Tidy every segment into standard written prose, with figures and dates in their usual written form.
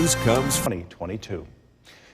news comes 2022.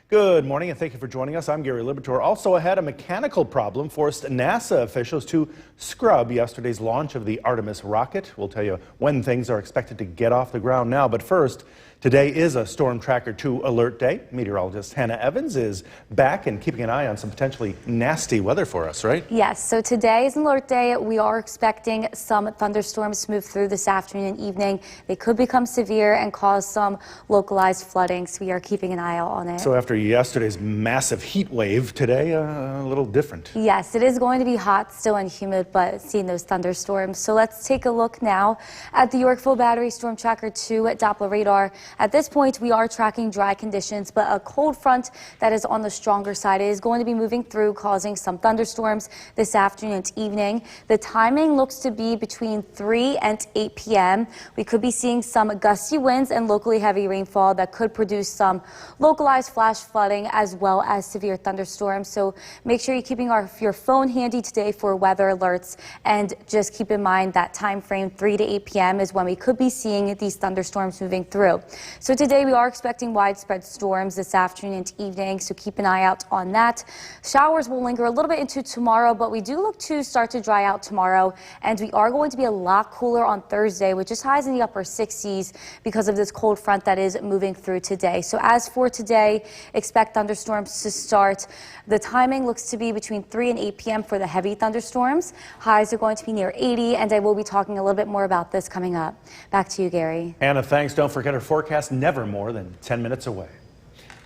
Good morning and thank you for joining us. I'm Gary Liberatore. Also ahead, a mechanical problem forced NASA officials to scrub yesterday's launch of the Artemis rocket. We'll tell you when things are expected to get off the ground now. But first, today is a Storm Tracker 2 alert day. Meteorologist Hannah Evans is back and keeping an eye on some potentially nasty weather for us, right? Yes, so today is an alert day. We are expecting some thunderstorms to move through this afternoon and evening. They could become severe and cause some localized flooding, so we are keeping an eye out on it. So after yesterday's massive heat wave, today a little different. Yes, it is going to be hot still and humid, but seeing those thunderstorms. So let's take a look now at the Yorkville Battery Storm Tracker 2 Doppler radar. At this point, we are tracking dry conditions, but a cold front that is on the stronger side is going to be moving through, causing some thunderstorms this afternoon and evening. The timing looks to be between 3 and 8 p.m. We could be seeing some gusty winds and locally heavy rainfall that could produce some localized flash flooding as well as severe thunderstorms. So make sure you're keeping your phone handy today for weather alerts, and just keep in mind that time frame 3 to 8 p.m. is when we could be seeing these thunderstorms moving through. So today we are expecting widespread storms this afternoon and evening, so keep an eye out on that. Showers will linger a little bit into tomorrow, but we do look to start to dry out tomorrow, and we are going to be a lot cooler on Thursday, with just highs in the upper 60s because of this cold front that is moving through today. So as for today, expect thunderstorms to start. The timing looks to be between 3 and 8 p.m. for the heavy thunderstorms. Highs are going to be near 80, and I will be talking a little bit more about this coming up. Back to you, Gary. Anna, thanks. Don't forget our forecast, never more than 10 minutes away.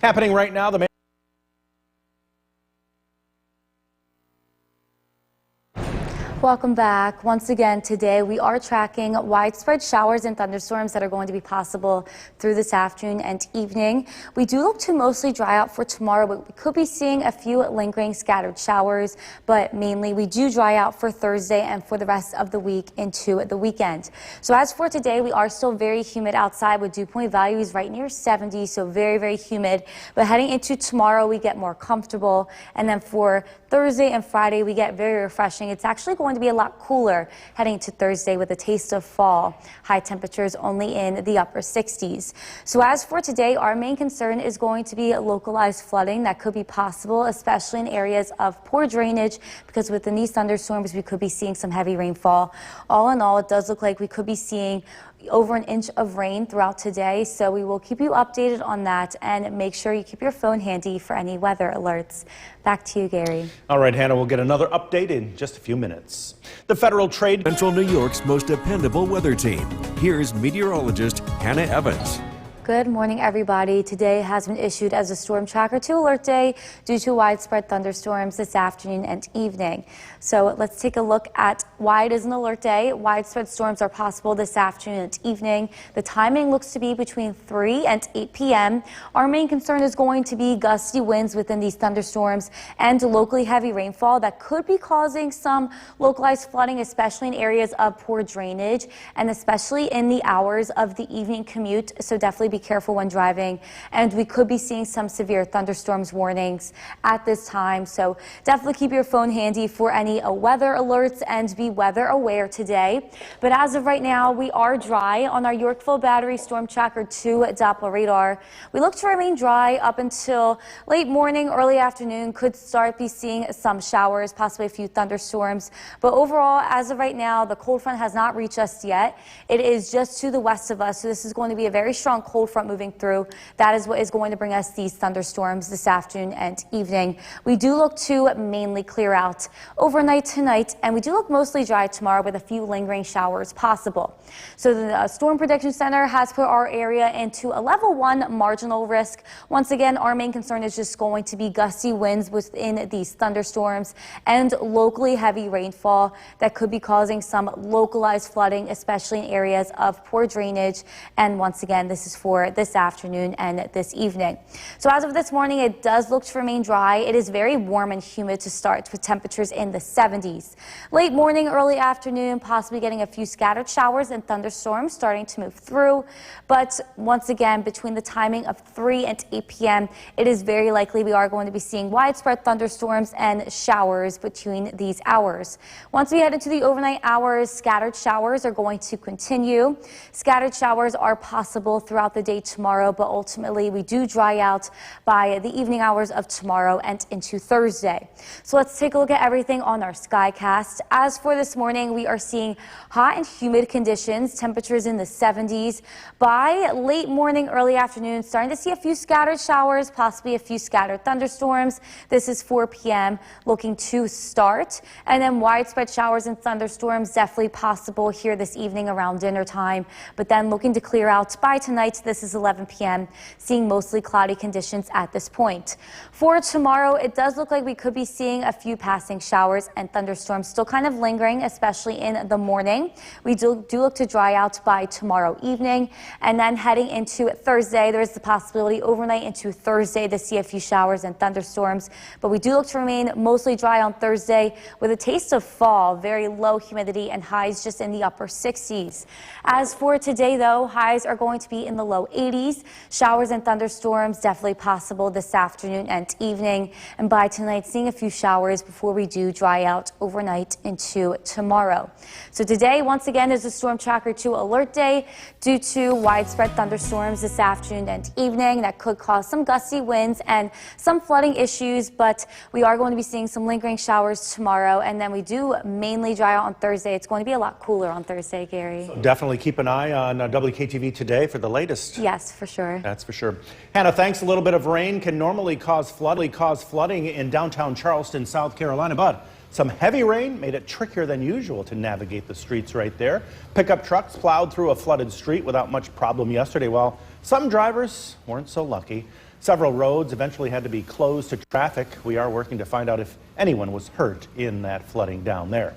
Happening right now, the Welcome back. Once again, today we are tracking widespread showers and thunderstorms that are going to be possible through this afternoon and evening. We do look to mostly dry out for tomorrow, but we could be seeing a few lingering scattered showers, but mainly we do dry out for Thursday and for the rest of the week into the weekend. So as for today, we are still very humid outside with dew point values right near 70, so very, very humid. But heading into tomorrow, we get more comfortable. And then for Thursday and Friday, we get very refreshing. It's actually going to be a lot cooler heading to Thursday with a taste of fall. High temperatures only in the upper 60s. So as for today, our main concern is going to be localized flooding that could be possible, especially in areas of poor drainage, because within these thunderstorms, we could be seeing some heavy rainfall. All in all, it does look like we could be seeing over an inch of rain throughout today, so we will keep you updated on that, and make sure you keep your phone handy for any weather alerts. Back to you, Gary. All right, Hannah, we'll get another update in just a few minutes. The Federal Trade Central New York's most dependable weather team. Here's meteorologist Hannah Evans. Good morning, everybody. Today has been issued as a Storm Tracker 2 alert day due to widespread thunderstorms this afternoon and evening. So let's take a look at why it is an alert day. Widespread storms are possible this afternoon and evening. The timing looks to be between 3 and 8 p.m. Our main concern is going to be gusty winds within these thunderstorms and locally heavy rainfall that could be causing some localized flooding, especially in areas of poor drainage and especially in the hours of the evening commute. So definitely be careful when driving, and we could be seeing some severe thunderstorms warnings at this time. So definitely keep your phone handy for any weather alerts and be weather aware today. But as of right now, we are dry on our Yorkville Battery Storm Tracker 2 Doppler radar. We look to remain dry up until late morning, early afternoon. Could start be seeing some showers, possibly a few thunderstorms. But overall, as of right now, the cold front has not reached us yet. It is just to the west of us, so this is going to be a very strong cold front moving through. That is what is going to bring us these thunderstorms this afternoon and evening. We do look to mainly clear out overnight tonight, and we do look mostly dry tomorrow with a few lingering showers possible. So the Storm Prediction Center has put our area into a level 1 marginal risk. Once again, our main concern is just going to be gusty winds within these thunderstorms and locally heavy rainfall that could be causing some localized flooding, especially in areas of poor drainage. And once again, this is for this afternoon and this evening. So as of this morning, it does look to remain dry. It is very warm and humid to start with temperatures in the 70s. Late morning, early afternoon, possibly getting a few scattered showers and thunderstorms starting to move through. But once again, between the timing of 3 and 8 p.m., it is very likely we are going to be seeing widespread thunderstorms and showers between these hours. Once we head into the overnight hours, scattered showers are going to continue. Scattered showers are possible throughout the the day tomorrow, but ultimately we do dry out by the evening hours of tomorrow and into Thursday. So let's take a look at everything on our Skycast. As for this morning, we are seeing hot and humid conditions, temperatures in the 70s. By late morning, early afternoon, starting to see a few scattered showers, possibly a few scattered thunderstorms. This is 4 p.m. looking to start, and then widespread showers and thunderstorms definitely possible here this evening around dinner time, but then looking to clear out by tonight. This is 11 p.m. seeing mostly cloudy conditions at this point. For tomorrow, it does look like we could be seeing a few passing showers and thunderstorms still kind of lingering, especially in the morning. We do look to dry out by tomorrow evening, and then heading into Thursday, there is the possibility overnight into Thursday to see a few showers and thunderstorms, but we do look to remain mostly dry on Thursday with a taste of fall, very low humidity and highs just in the upper 60s. As for today, though, highs are going to be in the low 80s. Showers and thunderstorms definitely possible this afternoon and evening, and by tonight seeing a few showers before we do dry out overnight into tomorrow. So today, once again, is a Storm Tracker 2 alert day due to widespread thunderstorms this afternoon and evening that could cause some gusty winds and some flooding issues, but we are going to be seeing some lingering showers tomorrow, and then we do mainly dry out on Thursday. It's going to be a lot cooler on Thursday, Gary. So definitely keep an eye on WKTV today for the latest. Yes, for sure. That's for sure. Hannah, thanks. A little bit of rain can normally cause flooding in downtown Charleston, South Carolina, but some heavy rain made it trickier than usual to navigate the streets right there. Pickup trucks plowed through a flooded street without much problem yesterday, while some drivers weren't so lucky. Several roads eventually had to be closed to traffic. We are working to find out if anyone was hurt in that flooding down there.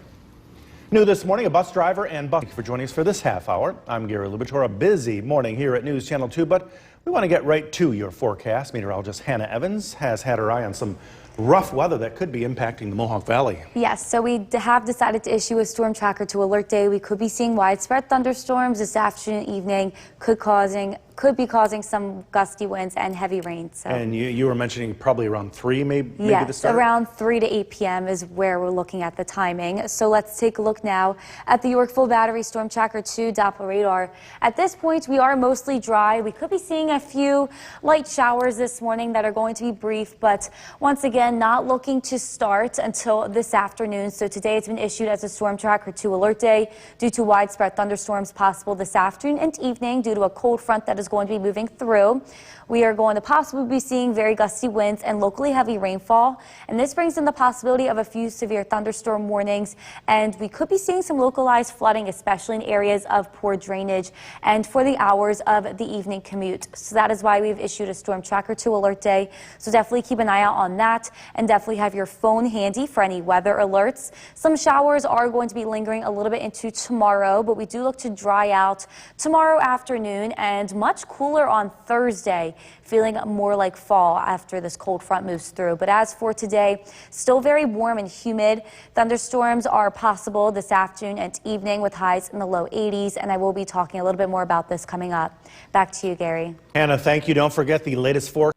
New this morning, a bus driver and bus. Thank you for joining us for this half hour. I'm Gary Libator. A busy morning here at News Channel 2, but we want to get right to your forecast. Meteorologist Hannah Evans has had her eye on some rough weather that could be impacting the Mohawk Valley. Yes, so we have decided to issue a Storm Tracker 2 alert day. We could be seeing widespread thunderstorms this afternoon, evening, could be causing some gusty winds and heavy rain. So. And you were mentioning probably around 3, maybe yes, the start? Around 3 to 8 p.m. is where we're looking at the timing. So let's take a look now at the Yorkville Battery Storm Tracker 2 Doppler radar. At this point, we are mostly dry. We could be seeing a few light showers this morning that are going to be brief, but once again, not looking to start until this afternoon. So today it's been issued as a Storm Tracker 2 alert day due to widespread thunderstorms possible this afternoon and evening due to a cold front that is going to be moving through. We are going to possibly be seeing very gusty winds and locally heavy rainfall, and this brings in the possibility of a few severe thunderstorm warnings, and we could be seeing some localized flooding, especially in areas of poor drainage and for the hours of the evening commute. So that is why we've issued a Storm Tracker 2 alert day. So definitely keep an eye out on that, and definitely have your phone handy for any weather alerts. Some showers are going to be lingering a little bit into tomorrow, but we do look to dry out tomorrow afternoon and much cooler on Thursday, feeling more like fall after this cold front moves through. But as for today, still very warm and humid. Thunderstorms are possible this afternoon and evening with highs in the low 80s, and I will be talking a little bit more about this coming up. Back to you, Gary. Hannah, thank you. Don't forget the latest forecast.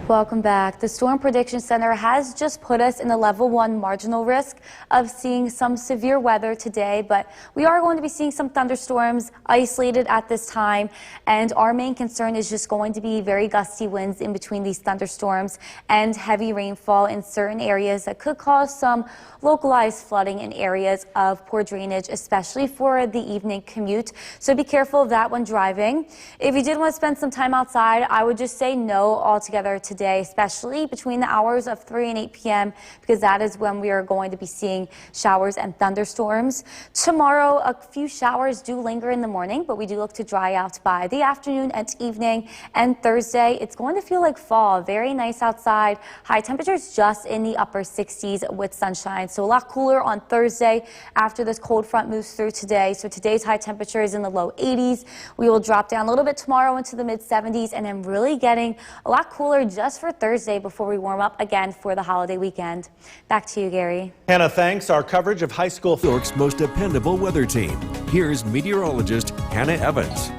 Welcome back. The Storm Prediction Center has just put us in the level 1 marginal risk of seeing some severe weather today, but we are going to be seeing some thunderstorms isolated at this time, and our main concern is just going to be very gusty winds in between these thunderstorms and heavy rainfall in certain areas that could cause some localized flooding in areas of poor drainage, especially for the evening commute. So be careful of that when driving. If you did want to spend some time outside, I would just say no altogether today, especially between the hours of 3 and 8 p.m., because that is when we are going to be seeing showers and thunderstorms. Tomorrow, a few showers do linger in the morning, but we do look to dry out by the afternoon and evening. And Thursday, it's going to feel like fall. Very nice outside. High temperatures just in the upper 60s with sunshine. So a lot cooler on Thursday after this cold front moves through today. So today's high temperature is in the low 80s. We will drop down a little bit tomorrow into the mid 70s, and then really getting a lot cooler just for Thursday before we warm up again for the holiday weekend. Back to you, Gary. Hannah, thanks. Our coverage of high school. York's most dependable weather team. Here's meteorologist Hannah Evans.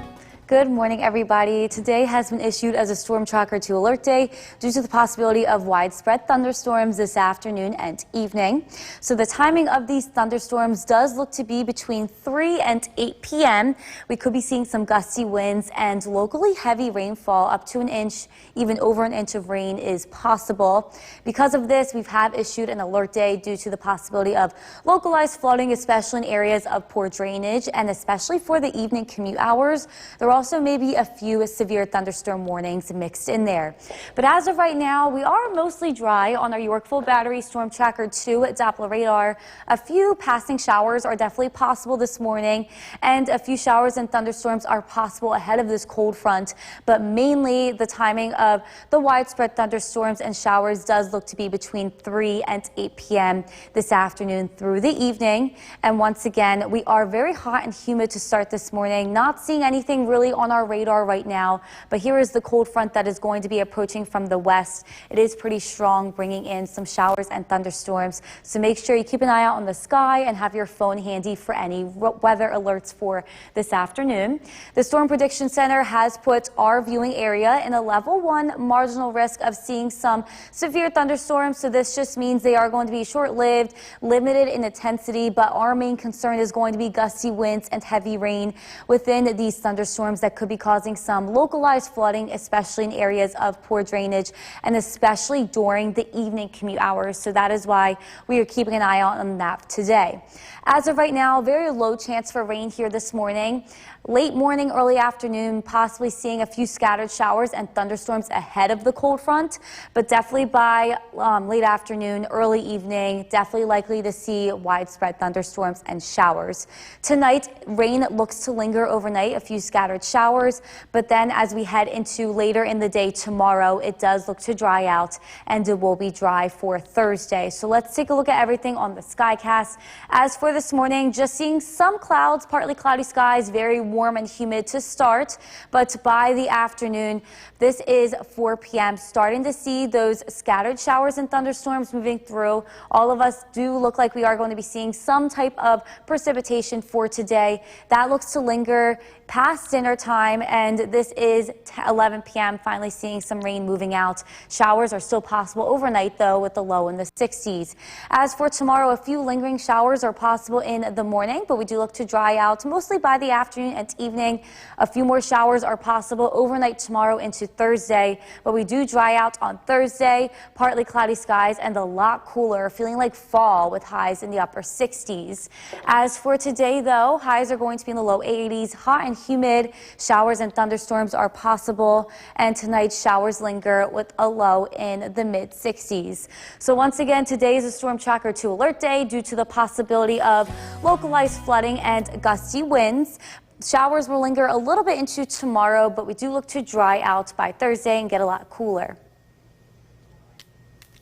Good morning, everybody. Today has been issued as a Storm Tracker 2 alert day due to the possibility of widespread thunderstorms this afternoon and evening. So the timing of these thunderstorms does look to be between 3 and 8 p.m. We could be seeing some gusty winds and locally heavy rainfall up to an inch, even over an inch of rain is possible. Because of this, we have issued an alert day due to the possibility of localized flooding, especially in areas of poor drainage and especially for the evening commute hours. There also may be a few severe thunderstorm warnings mixed in there. But as of right now, we are mostly dry on our Yorkville Battery Storm Tracker 2 Doppler radar. A few passing showers are definitely possible this morning, and a few showers and thunderstorms are possible ahead of this cold front. But mainly the timing of the widespread thunderstorms and showers does look to be between 3 and 8 p.m. this afternoon through the evening. And once again, we are very hot and humid to start this morning. Not seeing anything really on our radar right now, but here is the cold front that is going to be approaching from the west. It is pretty strong, bringing in some showers and thunderstorms. So make sure you keep an eye out on the sky and have your phone handy for any weather alerts for this afternoon. The Storm Prediction Center has put our viewing area in a level 1 marginal risk of seeing some severe thunderstorms. So this just means they are going to be short-lived, limited in intensity, but our main concern is going to be gusty winds and heavy rain within these thunderstorms that could be causing some localized flooding, especially in areas of poor drainage and especially during the evening commute hours. So that is why we are keeping an eye on that today. As of right now, very low chance for rain here this morning. Late morning, early afternoon, possibly seeing a few scattered showers and thunderstorms ahead of the cold front, but definitely by late afternoon, early evening, definitely likely to see widespread thunderstorms and showers. Tonight, rain looks to linger overnight, a few scattered showers, but then as we head into later in the day tomorrow, it does look to dry out and it will be dry for Thursday. So let's take a look at everything on the Skycast. As for this morning, just seeing some clouds, partly cloudy skies, very warm and humid to start, but by the afternoon, this is 4 p.m., starting to see those scattered showers and thunderstorms moving through. All of us do look like we are going to be seeing some type of precipitation for today. That looks to linger past dinner time, and this is 11 p.m., finally seeing some rain moving out. Showers are still possible overnight, though, with the low in the 60s. As for tomorrow, a few lingering showers are possible in the morning, but we do look to dry out mostly by the afternoon and evening. A few more showers are possible overnight tomorrow into Thursday, but we do dry out on Thursday. Partly cloudy skies and a lot cooler, feeling like fall with highs in the upper 60s. As for today, though, highs are going to be in the low 80s, hot and humid. Showers and thunderstorms are possible, and tonight showers linger with a low in the mid 60s. So once again, today is a Storm Tracker 2 alert day due to the possibility of localized flooding and gusty winds. Showers will linger a little bit into tomorrow, but we do look to dry out by Thursday and get a lot cooler.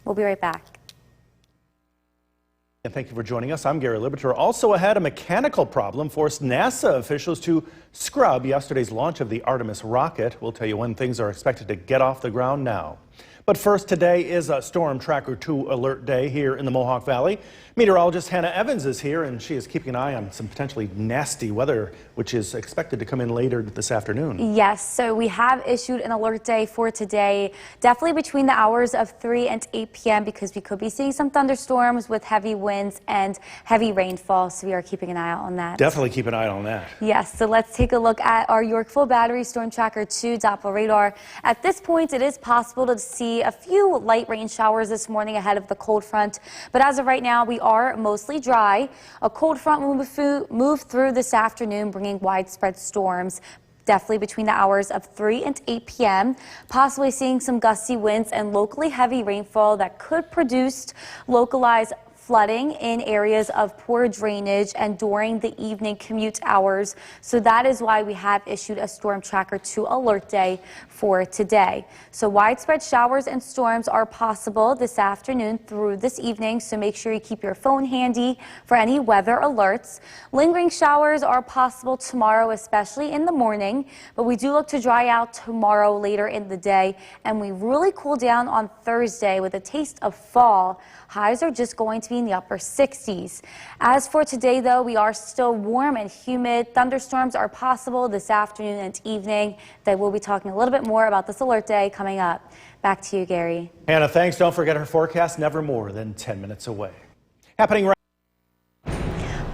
We'll be right back. And thank you for joining us. I'm Gary Libator. Also ahead, a mechanical problem forced NASA officials to scrub yesterday's launch of the Artemis rocket. We'll tell you when things are expected to get off the ground now. But first, today is a Storm Tracker 2 alert day here in the Mohawk Valley. Meteorologist Hannah Evans is here, and she is keeping an eye on some potentially nasty weather, which is expected to come in later this afternoon. Yes, so we have issued an alert day for today, definitely between the hours of 3 and 8 p.m. because we could be seeing some thunderstorms with heavy winds and heavy rainfall, so we are keeping an eye out on that. Definitely keep an eye on that. Yes, so let's take a look at our Yorkville Battery Storm Tracker 2 Doppler radar. At this point, it is possible to see a few light rain showers this morning ahead of the cold front, but as of right now, we are mostly dry. A cold front will move through this afternoon, bringing widespread storms, definitely between the hours of 3 and 8 p.m., possibly seeing some gusty winds and locally heavy rainfall that could produce localized flooding in areas of poor drainage and during the evening commute hours. So that is why we have issued a Storm Tracker 2 alert day for today. So widespread showers and storms are possible this afternoon through this evening, so make sure you keep your phone handy for any weather alerts. Lingering showers are possible tomorrow, especially in the morning, but we do look to dry out tomorrow later in the day, and we really cool down on Thursday with a taste of fall. Highs are just going to be be in the upper 60s. As for today, though, we are still warm and humid. Thunderstorms are possible this afternoon and evening. They will be talking a little bit more about this alert day coming up. Back to you, Gary. Hannah, thanks. Don't forget her forecast, never more than 10 minutes away. Happening right.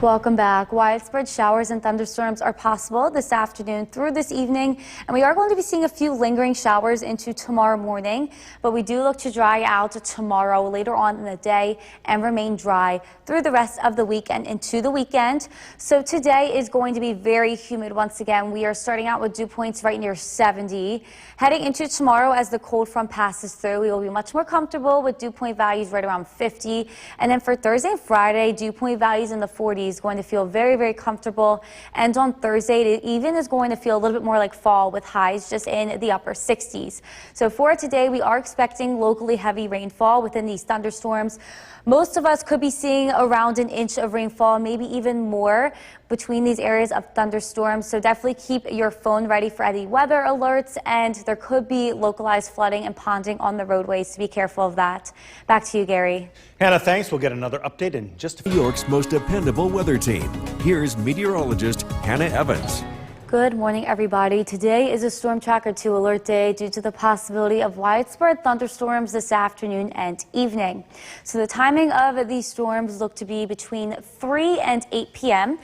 Welcome back. Widespread showers and thunderstorms are possible this afternoon through this evening, and we are going to be seeing a few lingering showers into tomorrow morning, but we do look to dry out tomorrow later on in the day and remain dry through the rest of the week and into the weekend. So today is going to be very humid once again. We are starting out with dew points right near 70. Heading into tomorrow, as the cold front passes through, we will be much more comfortable with dew point values right around 50. And then for Thursday and Friday, dew point values in the 40s. Going to feel very, very comfortable. And on Thursday, it even is going to feel a little bit more like fall with highs just in the upper 60s. So for today, we are expecting locally heavy rainfall within these thunderstorms. Most of us could be seeing around an inch of rainfall, maybe even more between these areas of thunderstorms. So definitely keep your phone ready for any weather alerts, and there could be localized flooding and ponding on the roadways, so be careful of that. Back to you, Gary. Hannah, thanks. We'll get another update in just a few. New York's most dependable weather team. Here's meteorologist Hannah Evans. Good morning, everybody. Today is a Storm Tracker 2 alert day due to the possibility of widespread thunderstorms this afternoon and evening. So the timing of these storms look to be between 3 and 8 p.m.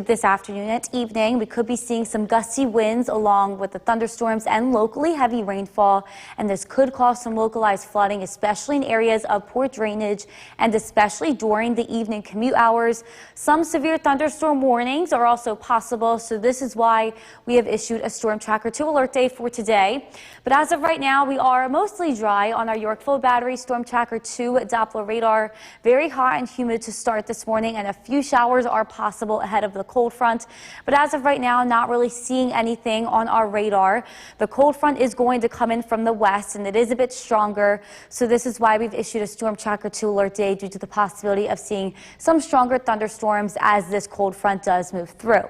this afternoon and evening. We could be seeing some gusty winds along with the thunderstorms and locally heavy rainfall, and this could cause some localized flooding, especially in areas of poor drainage and especially during the evening commute hours. Some severe thunderstorm warnings are also possible, so this is why we have issued a Storm Tracker 2 alert day for today. But as of right now, we are mostly dry on our Yorkville Battery Storm Tracker 2 Doppler radar. Very hot and humid to start this morning, and a few showers are possible ahead of the cold front, but as of right now, not really seeing anything on our radar. The cold front is going to come in from the west, and it is a bit stronger, so this is why we've issued a Storm Tracker 2 alert day due to the possibility of seeing some stronger thunderstorms as this cold front does move through.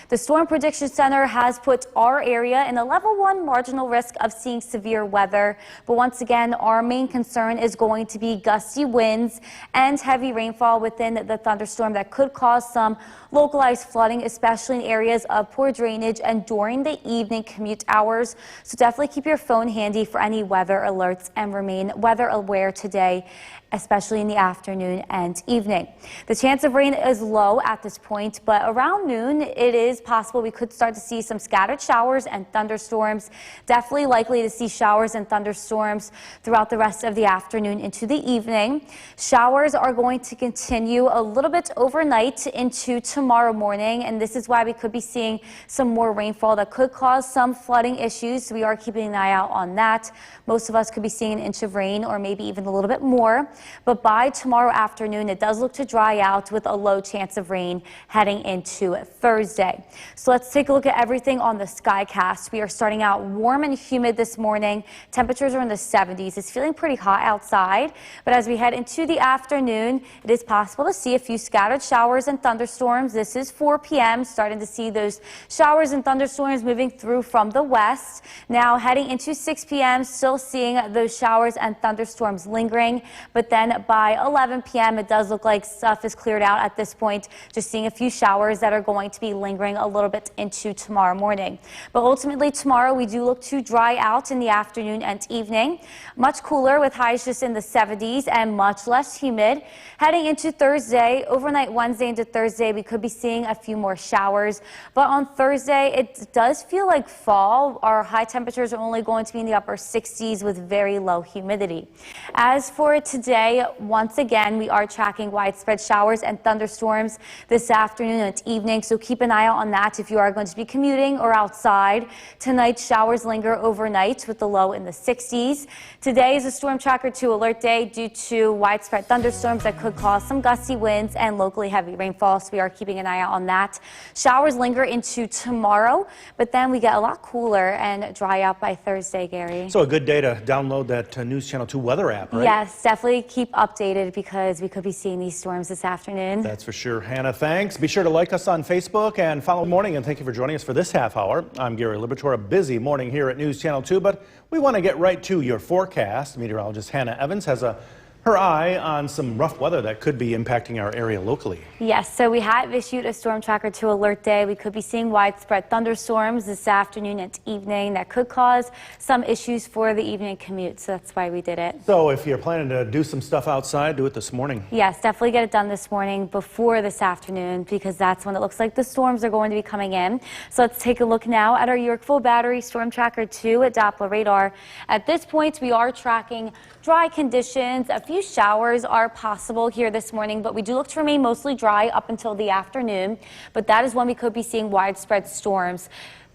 The Storm Prediction Center has put our area in a level 1 marginal risk of seeing severe weather, but once again, our main concern is going to be gusty winds and heavy rainfall within the thunderstorm that could cause some localized flooding, especially in areas of poor drainage and during the evening commute hours. So definitely keep your phone handy for any weather alerts and remain weather aware today, especially in the afternoon and evening. The chance of rain is low at this point, but around noon it is possible we could start to see some scattered showers and thunderstorms. Definitely likely to see showers and thunderstorms throughout the rest of the afternoon into the evening. Showers are going to continue a little bit overnight into tomorrow morning, and this is why we could be seeing some more rainfall that could cause some flooding issues. So we are keeping an eye out on that. Most of us could be seeing an inch of rain or maybe even a little bit more. But by tomorrow afternoon, it does look to dry out with a low chance of rain heading into Thursday. So let's take a look at everything on the Skycast. We are starting out warm and humid this morning. Temperatures are in the 70s. It's feeling pretty hot outside. But as we head into the afternoon, it is possible to see a few scattered showers and thunderstorms. This is 4 p.m. Starting to see those showers and thunderstorms moving through from the west. Now heading into 6 p.m., still seeing those showers and thunderstorms lingering. But then by 11 p.m., it does look like stuff is cleared out at this point. Just seeing a few showers that are going to be lingering a little bit into tomorrow morning. But ultimately tomorrow, we do look to dry out in the afternoon and evening. Much cooler with highs just in the 70s and much less humid. Heading into Thursday, overnight Wednesday into Thursday, we could be seeing a few more showers. But on Thursday, it does feel like fall. Our high temperatures are only going to be in the upper 60s with very low humidity. As for today, once again, we are tracking widespread showers and thunderstorms this afternoon and evening, so keep an eye out on that if you are going to be commuting or outside. Tonight, showers linger overnight with the low in the 60s. Today is a Storm Tracker 2 alert day due to widespread thunderstorms that could cause some gusty winds and locally heavy rainfall, so we are keeping an eye out on that. Showers linger into tomorrow, but then we get a lot cooler and dry out by Thursday, Gary. So a good day to download that News Channel 2 weather app, right? Yes, definitely keep updated because we could be seeing these storms this afternoon. That's for sure. Hannah, thanks. Be sure to like us on Facebook and follow Morning, and thank you for joining us for this half hour. I'm Gary Liberatore. A busy morning here at News Channel 2, but we want to get right to your forecast. Meteorologist Hannah Evans has a her eye on some rough weather that could be impacting our area locally. Yes, so we have issued a Storm Tracker 2 alert day. We could be seeing widespread thunderstorms this afternoon and evening that could cause some issues for the evening commute. So that's why we did it. So if you're planning to do some stuff outside, do it this morning. Yes, definitely get it done this morning before this afternoon because that's when it looks like the storms are going to be coming in. So let's take a look now at our Yorkville Battery Storm Tracker 2 at Doppler radar. At this point, we are tracking dry conditions. A few showers are possible here this morning, but we do look to remain mostly dry up until the afternoon. But that is when we could be seeing widespread storms.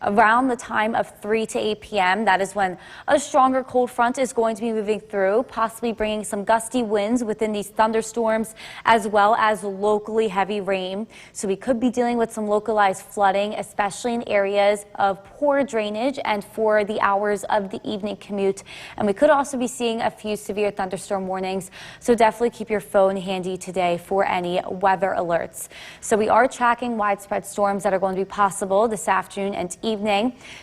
Around the time of 3 to 8 p.m., that is when a stronger cold front is going to be moving through, possibly bringing some gusty winds within these thunderstorms, as well as locally heavy rain. So we could be dealing with some localized flooding, especially in areas of poor drainage and for the hours of the evening commute. And we could also be seeing a few severe thunderstorm warnings. So definitely keep your phone handy today for any weather alerts. So we are tracking widespread storms that are going to be possible this afternoon and evening.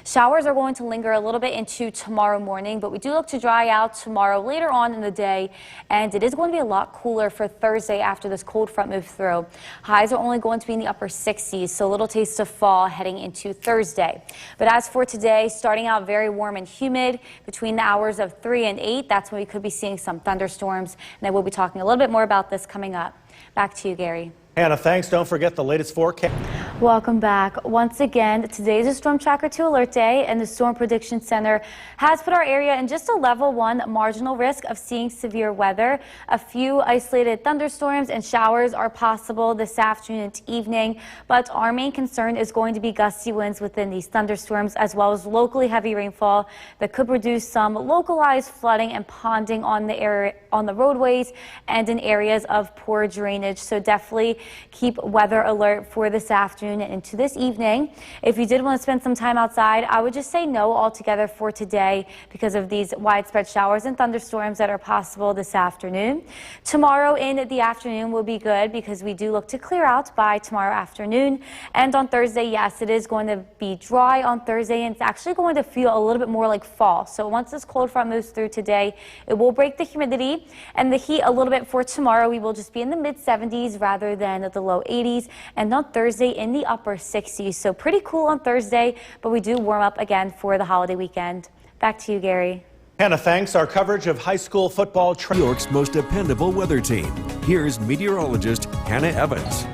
Showers are going to linger a little bit into tomorrow morning, but we do look to dry out tomorrow later on in the day, and it is going to be a lot cooler for Thursday after this cold front moves through. Highs are only going to be in the upper 60s, so a little taste of fall heading into Thursday. But as for today, starting out very warm and humid between the hours of 3 and 8, that's when we could be seeing some thunderstorms, and I will be talking a little bit more about this coming up. Back to you, Gary. Hannah, thanks. Don't forget the latest forecast. Welcome back. Once again, today is a Storm Tracker 2 alert day, and the Storm Prediction Center has put our area in just a level 1 marginal risk of seeing severe weather. A few isolated thunderstorms and showers are possible this afternoon and evening, but our main concern is going to be gusty winds within these thunderstorms, as well as locally heavy rainfall that could produce some localized flooding and ponding on the roadways and in areas of poor drainage. So definitely keep weather alert for this afternoon and into this evening. If you did want to spend some time outside, I would just say no altogether for today because of these widespread showers and thunderstorms that are possible this afternoon. Tomorrow in the afternoon will be good because we do look to clear out by tomorrow afternoon. And on Thursday, yes, it is going to be dry on Thursday, and it's actually going to feel a little bit more like fall. So once this cold front moves through today, it will break the humidity and the heat a little bit for tomorrow. We will just be in the mid 70s rather than the low 80s, and on Thursday in the upper 60s. So pretty cool on Thursday, but we do warm up again for the holiday weekend. Back to you, Gary. Hannah, thanks. Our coverage of high school football. New York's most dependable weather team. Here's meteorologist Hannah Evans.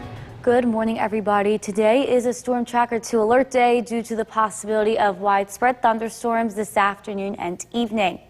Good morning, everybody. Today is a Storm Tracker 2 alert day due to the possibility of widespread thunderstorms this afternoon and evening.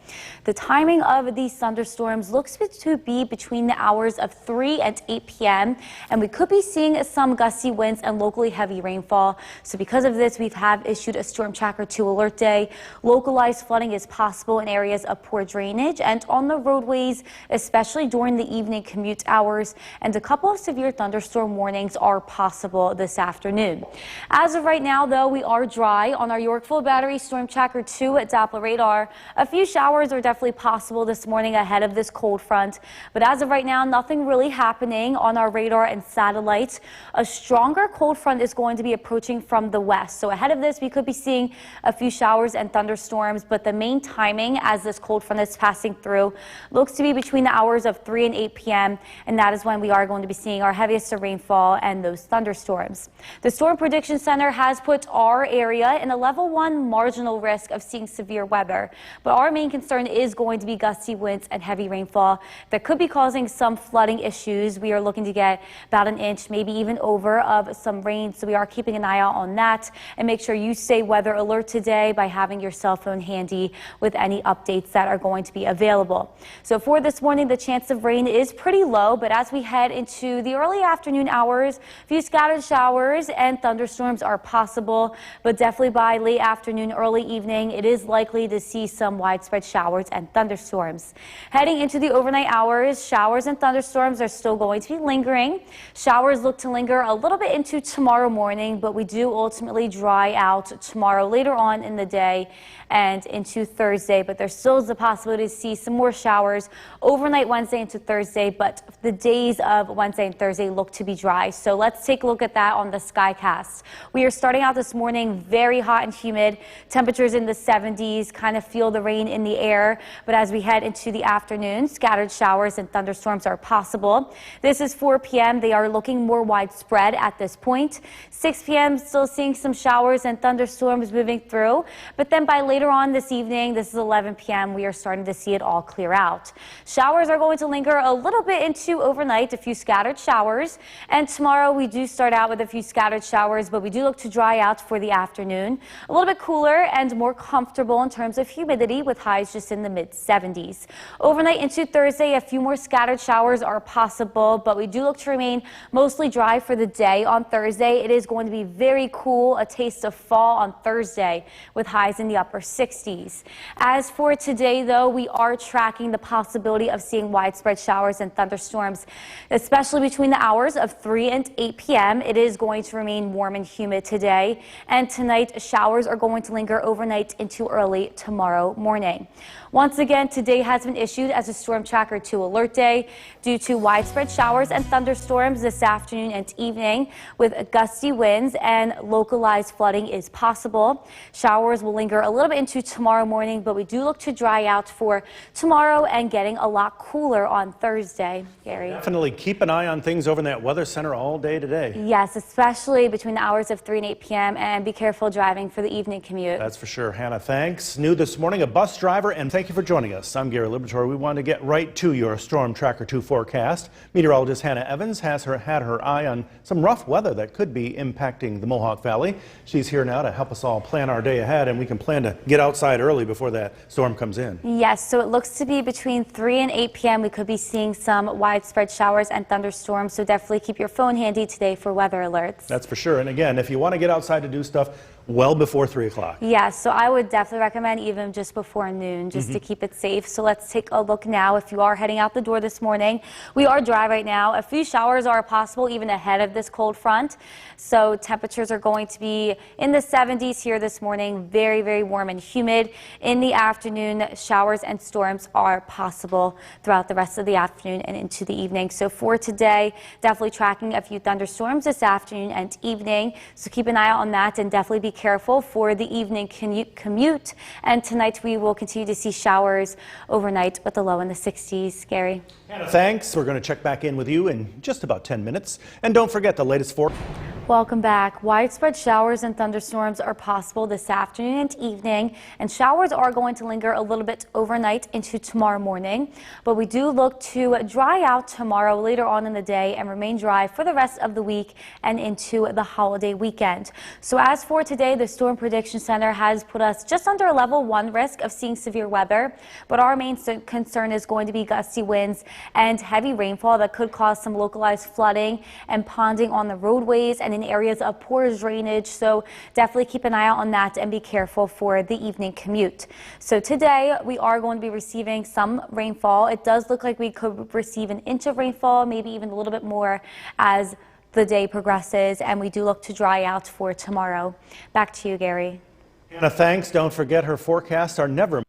The timing of these thunderstorms looks to be between the hours of 3 and 8 p.m. and we could be seeing some gusty winds and locally heavy rainfall. So because of this, we have issued a Storm Tracker 2 alert day. Localized flooding is possible in areas of poor drainage and on the roadways, especially during the evening commute hours, and a couple of severe thunderstorm warnings are possible this afternoon. As of right now, though, we are dry on our Yorkville Battery Storm Tracker 2 at Doppler radar. A few showers are definitely possible this morning ahead of this cold front, but as of right now, nothing really happening on our radar and satellites. A stronger cold front is going to be approaching from the west, so ahead of this we could be seeing a few showers and thunderstorms, but the main timing as this cold front is passing through looks to be between the hours of 3 and 8 p.m. and that is when we are going to be seeing our heaviest of rainfall and those thunderstorms. The Storm Prediction Center has put our area in a level 1 marginal risk of seeing severe weather, but our main concern is going to be gusty winds and heavy rainfall that could be causing some flooding issues. We are looking to get about an inch, maybe even over, of some rain, so we are keeping an eye out on that. And make sure you stay weather alert today by having your cell phone handy with any updates that are going to be available. So for this morning, the chance of rain is pretty low, but as we head into the early afternoon hours, a few scattered showers and thunderstorms are possible, but definitely by late afternoon, early evening, it is likely to see some widespread showers and thunderstorms. Heading into the overnight hours, showers and thunderstorms are still going to be lingering. Showers look to linger a little bit into tomorrow morning, but we do ultimately dry out tomorrow later on in the day and into Thursday, but there still is the possibility to see some more showers overnight Wednesday into Thursday, but the days of Wednesday and Thursday look to be dry. So let's take a look at that on the Skycast. We are starting out this morning very hot and humid, temperatures in the 70s, kind of feel the rain in the air, but as we head into the afternoon, scattered showers and thunderstorms are possible. This is 4 p.m. They are looking more widespread at this point. 6 p.m. still seeing some showers and thunderstorms moving through, but then by later on this evening, this is 11 p.m., we are starting to see it all clear out. Showers are going to linger a little bit into overnight, a few scattered showers, and tomorrow we do start out with a few scattered showers, but we do look to dry out for the afternoon. A little bit cooler and more comfortable in terms of humidity with highs just in the mid-70s. Overnight into Thursday, a few more scattered showers are possible, but we do look to remain mostly dry for the day. On Thursday, it is going to be very cool, a taste of fall on Thursday with highs in the upper 60s. As for today, though, we are tracking the possibility of seeing widespread showers and thunderstorms, especially between the hours of 3 and 8 p.m. It is going to remain warm and humid today, and tonight showers are going to linger overnight into early tomorrow morning. Once again, today has been issued as a Storm Tracker 2 alert day due to widespread showers and thunderstorms this afternoon and evening with gusty winds, and localized flooding is possible. Showers will linger a little bit into tomorrow morning, but we do look to dry out for tomorrow and getting a lot cooler on Thursday. Gary? Definitely keep an eye on things over in that weather center all day today. Yes, especially between the hours of 3 and 8 p.m. and be careful driving for the evening commute. That's for sure. Hannah, thanks. New this morning, a bus driver, and thank you for joining us. I'm Gary Liberatore. We want to get right to your Storm Tracker 2 forecast. Meteorologist Hannah Evans had her eye on some rough weather that could be impacting the Mohawk Valley. She's here now to help us all plan our day ahead, and we can plan to get outside early before that storm comes in. Yes, so it looks to be between 3 and 8 p.m. We could be seeing some widespread showers and thunderstorms, so definitely keep your phone handy today for weather alerts. That's for sure. And again, if you want to get outside to do stuff, well before 3 o'clock. Yes, so I would definitely recommend even just before noon, just to keep it safe. So let's take a look now. If you are heading out the door this morning, we are dry right now. A few showers are possible even ahead of this cold front. So temperatures are going to be in the 70s here this morning. Very, very warm and humid. In the afternoon, showers and storms are possible throughout the rest of the afternoon and into the evening. So for today, definitely tracking a few thunderstorms this afternoon and evening. So keep an eye out on that and definitely be careful for the evening commute. And tonight we will continue to see showers overnight with the low in the 60s. Gary? Thanks. We're going to check back in with you in just about 10 minutes. And don't forget the latest forecast. Welcome back. Widespread showers and thunderstorms are possible this afternoon and evening, and showers are going to linger a little bit overnight into tomorrow morning. But we do look to dry out tomorrow later on in the day and remain dry for the rest of the week and into the holiday weekend. So as for today, the Storm Prediction Center has put us just under a level 1 risk of seeing severe weather, but our main concern is going to be gusty winds and heavy rainfall that could cause some localized flooding and ponding on the roadways and in areas of poor drainage. So definitely keep an eye out on that and be careful for the evening commute. So today we are going to be receiving some rainfall. It does look like we could receive an inch of rainfall, maybe even a little bit more as the day progresses, and we do look to dry out for tomorrow. Back to you, Gary. Hannah, thanks. Don't forget her forecasts are never.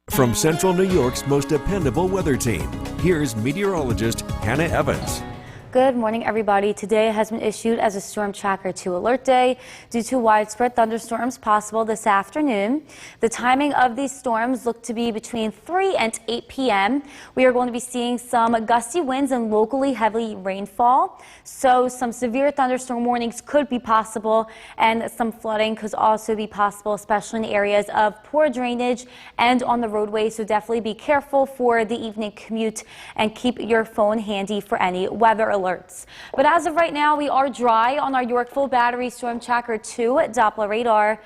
From Central New York's most dependable weather team, here's meteorologist Hannah Evans. Good morning, everybody. Today has been issued as a Storm Tracker 2 alert day due to widespread thunderstorms possible this afternoon. The timing of these storms look to be between 3 and 8 p.m. We are going to be seeing some gusty winds and locally heavy rainfall. So some severe thunderstorm warnings could be possible, and some flooding could also be possible, especially in areas of poor drainage and on the roadway. So definitely be careful for the evening commute and keep your phone handy for any weather alerts. But as of right now, we are dry on our Yorkville Battery Storm Tracker 2 Doppler radar.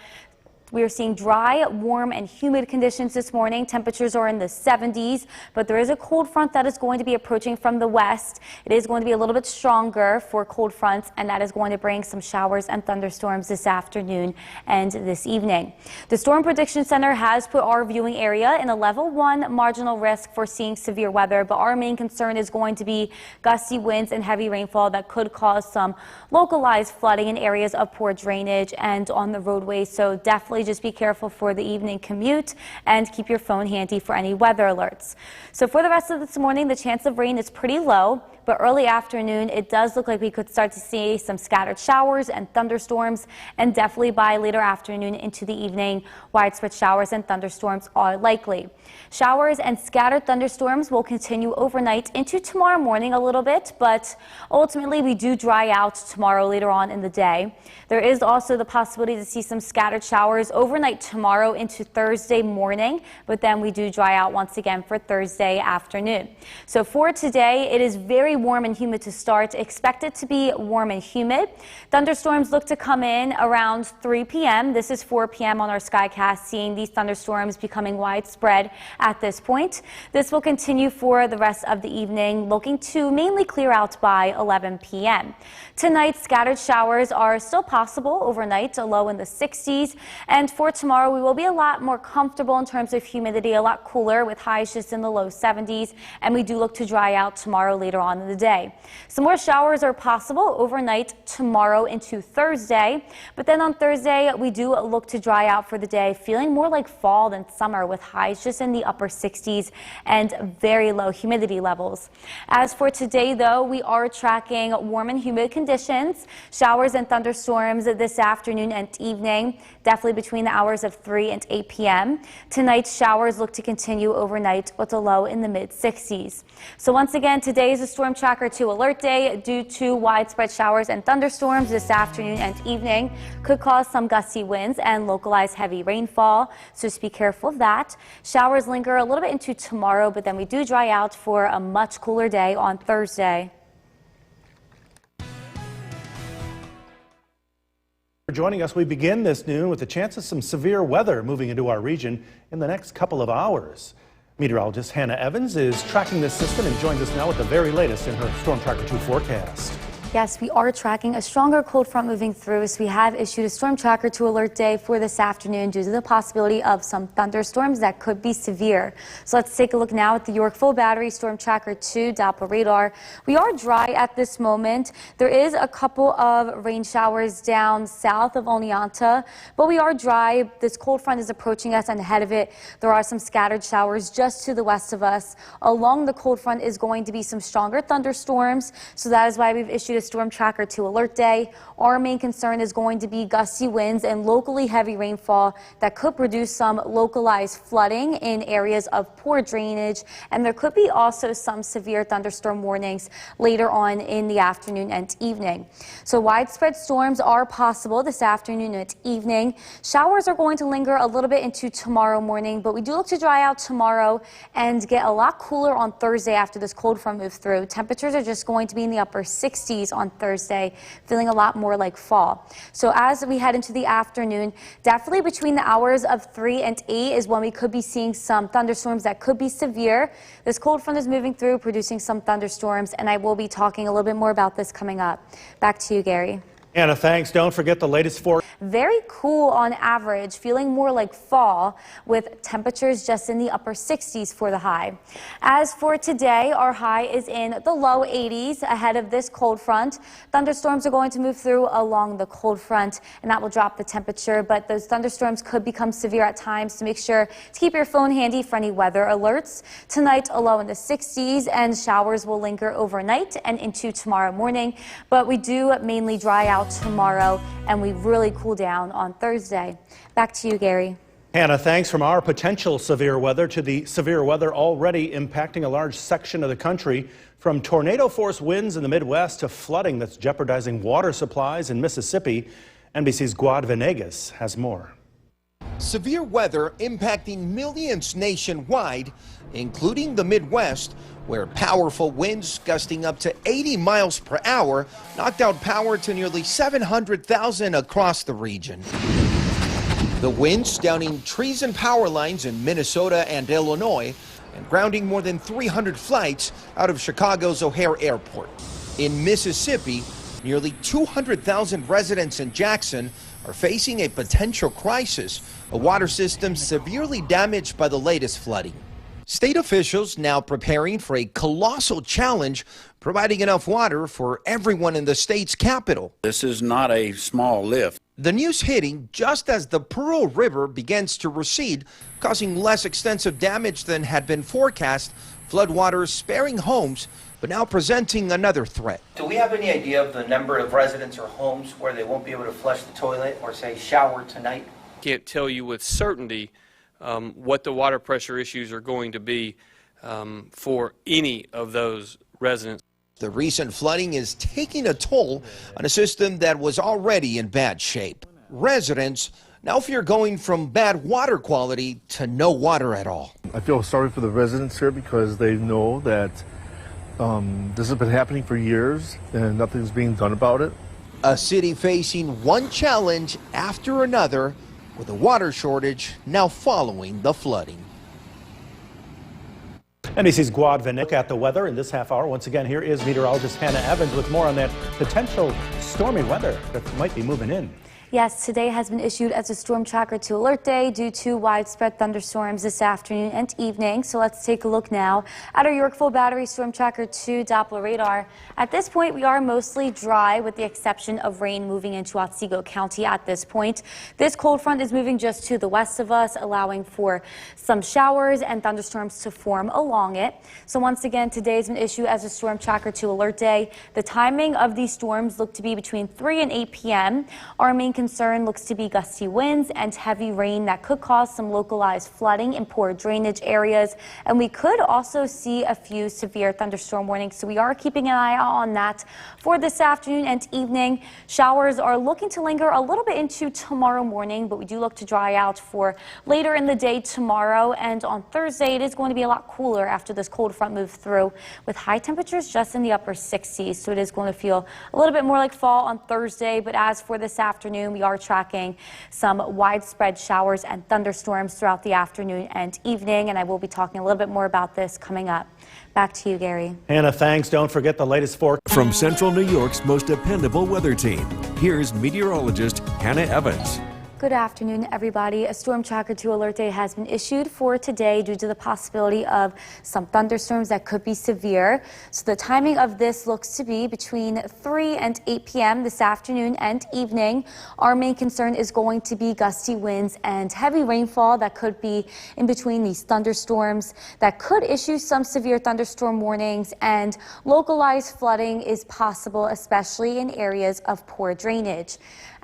We are seeing dry, warm, and humid conditions this morning. Temperatures are in the 70s, but there is a cold front that is going to be approaching from the west. It is going to be a little bit stronger for cold fronts, and that is going to bring some showers and thunderstorms this afternoon and this evening. The Storm Prediction Center has put our viewing area in a level 1 marginal risk for seeing severe weather, but our main concern is going to be gusty winds and heavy rainfall that could cause some localized flooding in areas of poor drainage and on the roadways. So definitely just be careful for the evening commute and keep your phone handy for any weather alerts. So for the rest of this morning, the chance of rain is pretty low. but early afternoon, it does look like we could start to see some scattered showers and thunderstorms, and definitely by later afternoon into the evening, widespread showers and thunderstorms are likely. Showers and scattered thunderstorms will continue overnight into tomorrow morning a little bit, but ultimately we do dry out tomorrow later on in the day. There is also the possibility to see some scattered showers overnight tomorrow into Thursday morning, but then we do dry out once again for Thursday afternoon. So for today, it is very warm and humid to start. Expect it to be warm and humid. Thunderstorms look to come in around 3 p.m. This is 4 p.m. on our Skycast, seeing these thunderstorms becoming widespread at this point. This will continue for the rest of the evening, looking to mainly clear out by 11 p.m. Tonight, scattered showers are still possible overnight, a low in the 60s. And for tomorrow, we will be a lot more comfortable in terms of humidity, a lot cooler with highs just in the low 70s. And we do look to dry out tomorrow later on in the day. Some more showers are possible overnight tomorrow into Thursday. But then on Thursday, we do look to dry out for the day, feeling more like fall than summer with highs just in the upper 60s and very low humidity levels. As for today, though, we are tracking warm and humid conditions, showers and thunderstorms this afternoon and evening, definitely between the hours of 3 and 8 p.m. Tonight's showers look to continue overnight with a low in the mid-60s. So once again, today is a Storm Tracker 2 alert day due to widespread showers and thunderstorms this afternoon and evening. Could cause some gusty winds and localized heavy rainfall, so just be careful of that. Showers linger a little bit into tomorrow, but then we do dry out for a much cooler day on Thursday. For joining us, we begin this noon with a chance of some severe weather moving into our region in the next couple of hours. Meteorologist Hannah Evans is tracking this system and joins us now with the very latest in her Storm Tracker 2 forecast. Yes, we are tracking a stronger cold front moving through, so we have issued a Storm Tracker 2 alert day for this afternoon due to the possibility of some thunderstorms that could be severe. So let's take a look now at the York Full Battery Storm Tracker 2 Doppler radar. We are dry at this moment. There is a couple of rain showers down south of Oneonta, but we are dry. This cold front is approaching us, and ahead of it, there are some scattered showers just to the west of us. Along the cold front is going to be some stronger thunderstorms, so that is why we've issued a Storm Tracker 2 alert day. Our main concern is going to be gusty winds and locally heavy rainfall that could produce some localized flooding in areas of poor drainage, and there could be also some severe thunderstorm warnings later on in the afternoon and evening. So widespread storms are possible this afternoon and evening. Showers are going to linger a little bit into tomorrow morning, but we do look to dry out tomorrow and get a lot cooler on Thursday after this cold front moves through. Temperatures are just going to be in the upper 60s on Thursday, feeling a lot more like fall. So as we head into the afternoon, definitely between the hours of 3 and 8 is when we could be seeing some thunderstorms that could be severe. This cold front is moving through, producing some thunderstorms, and I will be talking a little bit more about this coming up. Back to you, Gary. Anna, thanks. Don't forget the latest forecast. Very cool on average, feeling more like fall with temperatures just in the upper 60s for the high. As for today, our high is in the low 80s ahead of this cold front. Thunderstorms are going to move through along the cold front, and that will drop the temperature, but those thunderstorms could become severe at times, so make sure to keep your phone handy for any weather alerts. Tonight, a low in the 60s, and showers will linger overnight and into tomorrow morning, but we do mainly dry out tomorrow, and we really cool down on Thursday. Back to you, Gary. Hannah, thanks. From our potential severe weather to the severe weather already impacting a large section of the country, from tornado-force winds in the Midwest to flooding that's jeopardizing water supplies in Mississippi. NBC's Guad Venegas has more. Severe weather impacting millions nationwide, including the Midwest, where powerful winds gusting up to 80 miles per hour knocked out power to nearly 700,000 across the region. The winds downing trees and power lines in Minnesota and Illinois and grounding more than 300 flights out of Chicago's O'Hare Airport. In Mississippi, nearly 200,000 residents in Jackson are facing a potential crisis, a water system severely damaged by the latest flooding. State officials now preparing for a colossal challenge, providing enough water for everyone in the state's capital. This is not a small lift. The news hitting just as the Pearl River begins to recede, causing less extensive damage than had been forecast Floodwaters sparing homes, but now presenting another threat. Do we have any idea of the number of residents or homes where they won't be able to flush the toilet or, say, shower tonight? Can't tell you with certainty what the water pressure issues are going to be for any of those residents. The recent flooding is taking a toll on a system that was already in bad shape. Residents now fear going from bad water quality to no water at all. I feel sorry for the residents here because they know that this has been happening for years and nothing's being done about it. A city facing one challenge after another with a water shortage now following the flooding. NBC's Guad Van look at the weather in this half hour. Once again, here is meteorologist Hannah Evans with more on that potential stormy weather that might be moving in. Yes, today has been issued as a Storm Tracker 2 alert day due to widespread thunderstorms this afternoon and evening. So let's take a look now at our Yorkville Battery Storm Tracker 2 Doppler radar. At this point, we are mostly dry with the exception of rain moving into Otsego County at this point. This cold front is moving just to the west of us, allowing for some showers and thunderstorms to form along it. So once again, today has been issued as a Storm Tracker 2 alert day. The timing of these storms look to be between 3 and 8 p.m. Our main concern looks to be gusty winds and heavy rain that could cause some localized flooding in poor drainage areas, and we could also see a few severe thunderstorm warnings, so we are keeping an eye out on that for this afternoon and evening. Showers are looking to linger a little bit into tomorrow morning, but we do look to dry out for later in the day tomorrow, and on Thursday it is going to be a lot cooler after this cold front moves through with high temperatures just in the upper 60s, so it is going to feel a little bit more like fall on Thursday. But as for this afternoon, we are tracking some widespread showers and thunderstorms throughout the afternoon and evening, and I will be talking a little bit more about this coming up. Back to you, Gary. Hannah, thanks. Don't forget the latest forecast From Central New York's most dependable weather team, here's meteorologist Hannah Evans. Good afternoon, everybody. A Storm Tracker 2 alert day has been issued for today due to the possibility of some thunderstorms that could be severe. So the timing of this looks to be between 3 and 8 p.m. this afternoon and evening. Our main concern is going to be gusty winds and heavy rainfall that could be in between these thunderstorms that could issue some severe thunderstorm warnings, and localized flooding is possible, especially in areas of poor drainage.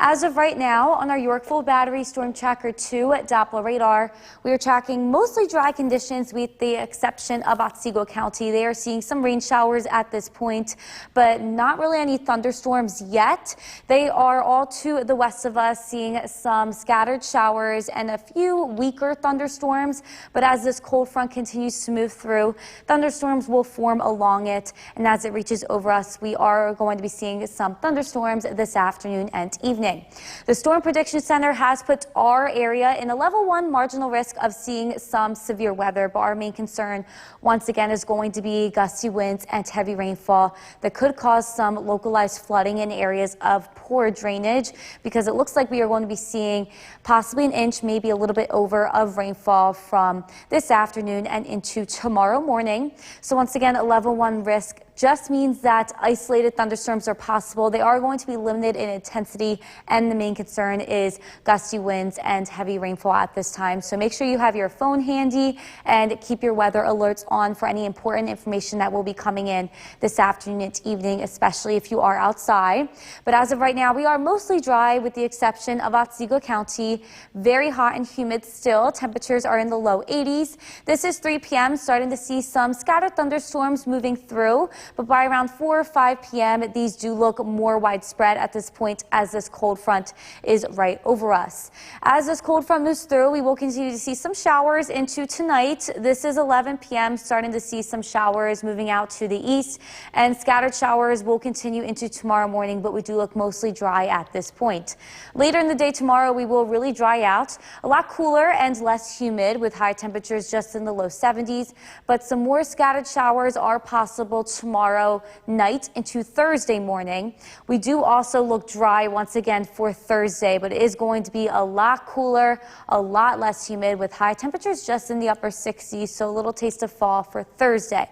As of right now, on our Yorkville Battery Storm Tracker 2 Doppler radar, we are tracking mostly dry conditions with the exception of Otsego County. They are seeing some rain showers at this point, but not really any thunderstorms yet. They are all to the west of us, seeing some scattered showers and a few weaker thunderstorms. But as this cold front continues to move through, thunderstorms will form along it. And as it reaches over us, we are going to be seeing some thunderstorms this afternoon and evening. The Storm Prediction Center has put our area in a level 1 marginal risk of seeing some severe weather, but our main concern once again is going to be gusty winds and heavy rainfall that could cause some localized flooding in areas of poor drainage, because it looks like we are going to be seeing possibly an inch, maybe a little bit over, of rainfall from this afternoon and into tomorrow morning. So once again, a level 1 risk just means that isolated thunderstorms are possible. They are going to be limited in intensity, and the main concern is gusty winds and heavy rainfall at this time. So make sure you have your phone handy and keep your weather alerts on for any important information that will be coming in this afternoon and evening, especially if you are outside. But as of right now, we are mostly dry with the exception of Otsego County. Very hot and humid still. Temperatures are in the low 80s. This is 3 p.m. starting to see some scattered thunderstorms moving through. But by around 4 or 5 p.m., these do look more widespread at this point as this cold front is right over us. As this cold front moves through, we will continue to see some showers into tonight. This is 11 p.m., starting to see some showers moving out to the east, and scattered showers will continue into tomorrow morning, but we do look mostly dry at this point. Later in the day tomorrow, we will really dry out, a lot cooler and less humid with high temperatures just in the low 70s, but some more scattered showers are possible tomorrow tomorrow night into Thursday morning. We do also look dry once again for Thursday, but it is going to be a lot cooler, a lot less humid with high temperatures just in the upper 60s, so a little taste of fall for Thursday.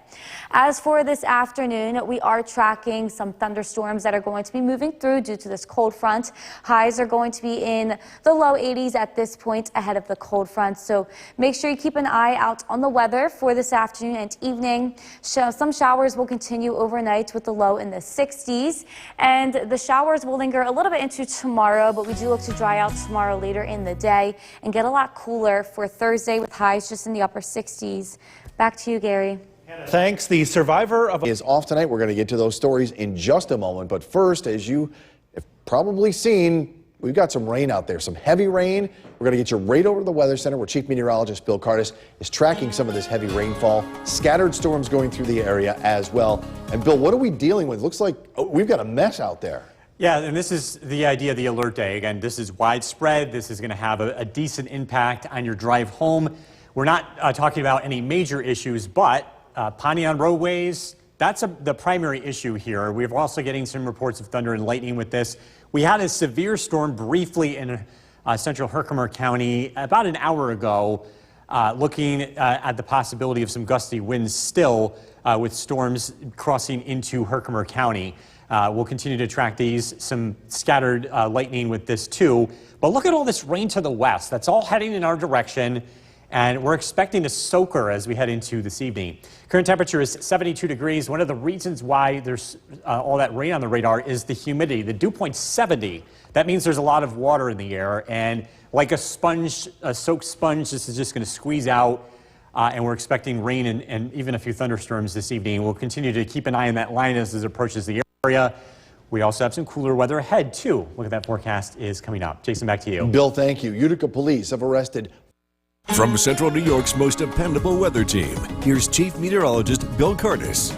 As for this afternoon, we are tracking some thunderstorms that are going to be moving through due to this cold front. Highs are going to be in the low 80s at this point ahead of the cold front, so make sure you keep an eye out on the weather for this afternoon and evening. Some showers will continue overnight with the low in the 60s, and the showers will linger a little bit into tomorrow, but we do look to dry out tomorrow later in the day and get a lot cooler for Thursday with highs just in the upper 60s. Back to you, Gary. Thanks. The survivor of is off tonight. We're going to get to those stories in just a moment. But first, as you have probably seen, we've got some rain out there, some heavy rain. We're going to get you right over to the Weather Center where Chief Meteorologist Bill Cardis is tracking some of this heavy rainfall. Scattered storms going through the area as well. And Bill, what are we dealing with? Looks like we've got a mess out there. Yeah, and this is the idea of the alert day. Again, this is widespread. This is going to have a decent impact on your drive home. We're not talking about any major issues, but ponding on roadways, that's the primary issue here. We're also getting some reports of thunder and lightning with this. We had a severe storm briefly in central Herkimer County about an hour ago, looking at the possibility of some gusty winds still with storms crossing into Herkimer County. We'll continue to track these, some scattered lightning with this too. But look at all this rain to the west. That's all heading in our direction. And we're expecting a soaker as we head into this evening. Current temperature is 72 degrees. One of the reasons why there's all that rain on the radar is the humidity. The dew point's 70. That means there's a lot of water in the air. And like a sponge, a soaked sponge, this is just going to squeeze out. And we're expecting rain and even a few thunderstorms this evening. We'll continue to keep an eye on that line as it approaches the area. We also have some cooler weather ahead, too. Look at that forecast is coming up. Jason, back to you. Bill, thank you. Utica police have arrested. From Central New York's most dependable weather team, here's Chief Meteorologist Bill Cardis.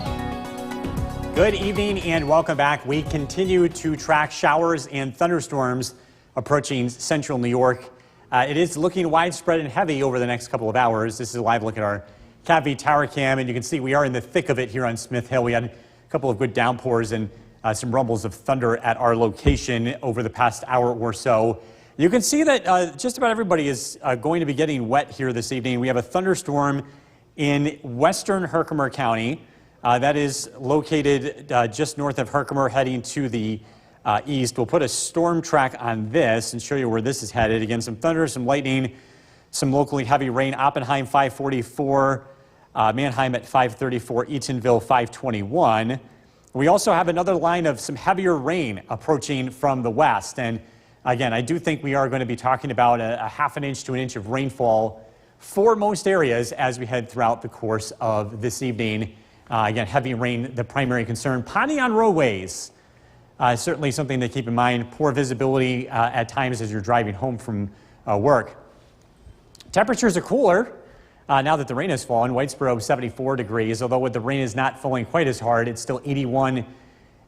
Good evening and welcome back. We continue to track showers and thunderstorms approaching central New York. It is looking widespread and heavy over the next couple of hours. This is a live look at our CATV tower cam, and you can see we are in the thick of it here on Smith Hill. We had a couple of good downpours and some rumbles of thunder at our location over the past hour or so. You can see that just about everybody is going to be getting wet here this evening. We have a thunderstorm in western Herkimer County that is located just north of Herkimer heading to the east. We'll put a storm track on this and show you where this is headed. Again, some thunder, some lightning, some locally heavy rain. Oppenheim 544, Manheim at 534, Eatonville 521. We also have another line of some heavier rain approaching from the west. And again, I do think we are going to be talking about a half an inch to an inch of rainfall for most areas as we head throughout the course of this evening. Again, heavy rain, the primary concern. Ponding on roadways, certainly something to keep in mind. Poor visibility at times as you're driving home from work. Temperatures are cooler now that the rain has fallen. Whitesboro 74 degrees, although with the rain is not falling quite as hard. It's still 81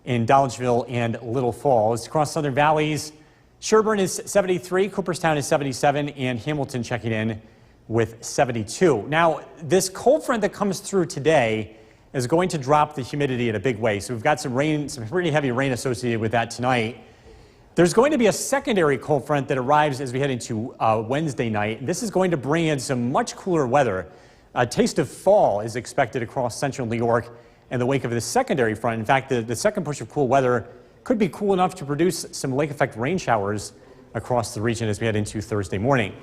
in Dolgeville and Little Falls. Across Southern Valleys, Sherburne is 73, Cooperstown is 77, and Hamilton checking in with 72. Now, this cold front that comes through today is going to drop the humidity in a big way. So we've got some rain, some pretty heavy rain associated with that tonight. There's going to be a secondary cold front that arrives as we head into Wednesday night. This is going to bring in some much cooler weather. A taste of fall is expected across central New York in the wake of this secondary front. In fact, the second push of cool weather could be cool enough to produce some lake effect rain showers across the region as we head into Thursday morning.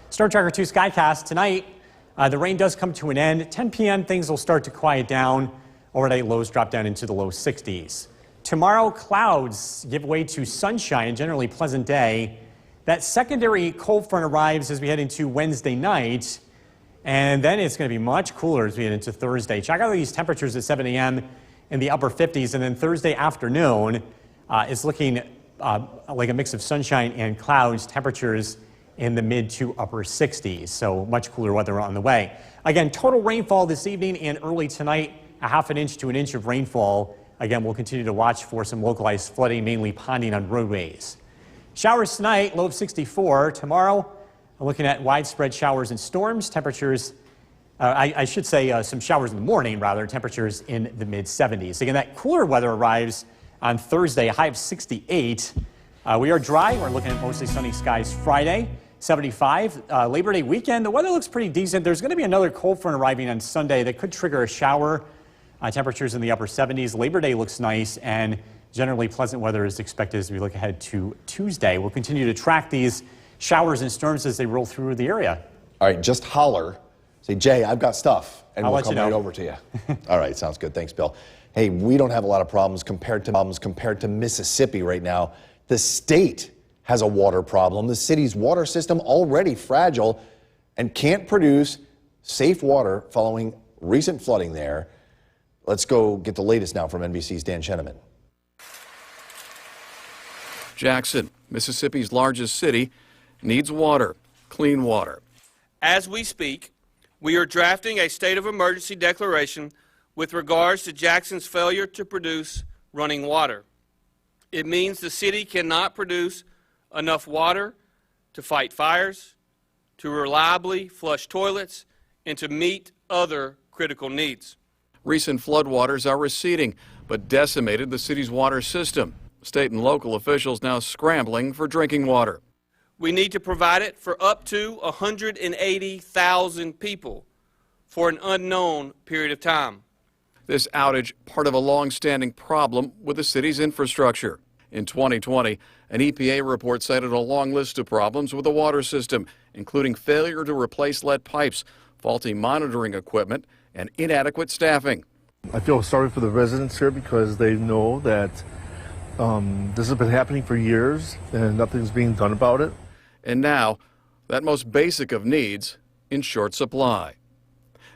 Star Tracker 2 Skycast tonight. The rain does come to an end. 10 p.m. things will start to quiet down. Overnight lows drop down into the low 60s. Tomorrow, clouds give way to sunshine, a generally pleasant day. That secondary cold front arrives as we head into Wednesday night. And then it's going to be much cooler as we head into Thursday. Check out these temperatures at 7 a.m. in the upper 50s. And then Thursday afternoon is looking like a mix of sunshine and clouds. Temperatures in the mid to upper 60s. So much cooler weather on the way. Again, total rainfall this evening and early tonight, a half an inch to an inch of rainfall. Again, we'll continue to watch for some localized flooding, mainly ponding on roadways. Showers tonight, low of 64. Tomorrow, I'm looking at widespread showers and storms. Temperatures I should say some showers in the morning, rather, temperatures in the mid-70s. Again, that cooler weather arrives on Thursday, a high of 68. We are dry. We're looking at mostly sunny skies Friday, 75. Labor Day weekend, the weather looks pretty decent. There's going to be another cold front arriving on Sunday that could trigger a shower. Temperatures in the upper 70s. Labor Day looks nice, and generally pleasant weather is expected as we look ahead to Tuesday. We'll continue to track these showers and storms as they roll through the area. All right, just holler. Say, Jay, I've got stuff, and I'll we'll let come you know. right over to you. All right, sounds good. Thanks, Bill. Hey, we don't have a lot of problems compared to Mississippi right now. The state has a water problem. The city's water system already fragile and can't produce safe water following recent flooding there. Let's go get the latest now from NBC's Dan Sheneman. Jackson, Mississippi's largest city, needs water, clean water. As we speak, we are drafting a state of emergency declaration with regards to Jackson's failure to produce running water. It means the city cannot produce enough water to fight fires, to reliably flush toilets, and to meet other critical needs. Recent floodwaters are receding, but decimated the city's water system. State and local officials now scrambling for drinking water. We need to provide it for up to 180,000 people for an unknown period of time. This outage part of a long-standing problem with the city's infrastructure. In 2020, an EPA report cited a long list of problems with the water system, including failure to replace lead pipes, faulty monitoring equipment, and inadequate staffing. I feel sorry for the residents here because they know that this has been happening for years and nothing's being done about it. And now, that most basic of needs in short supply.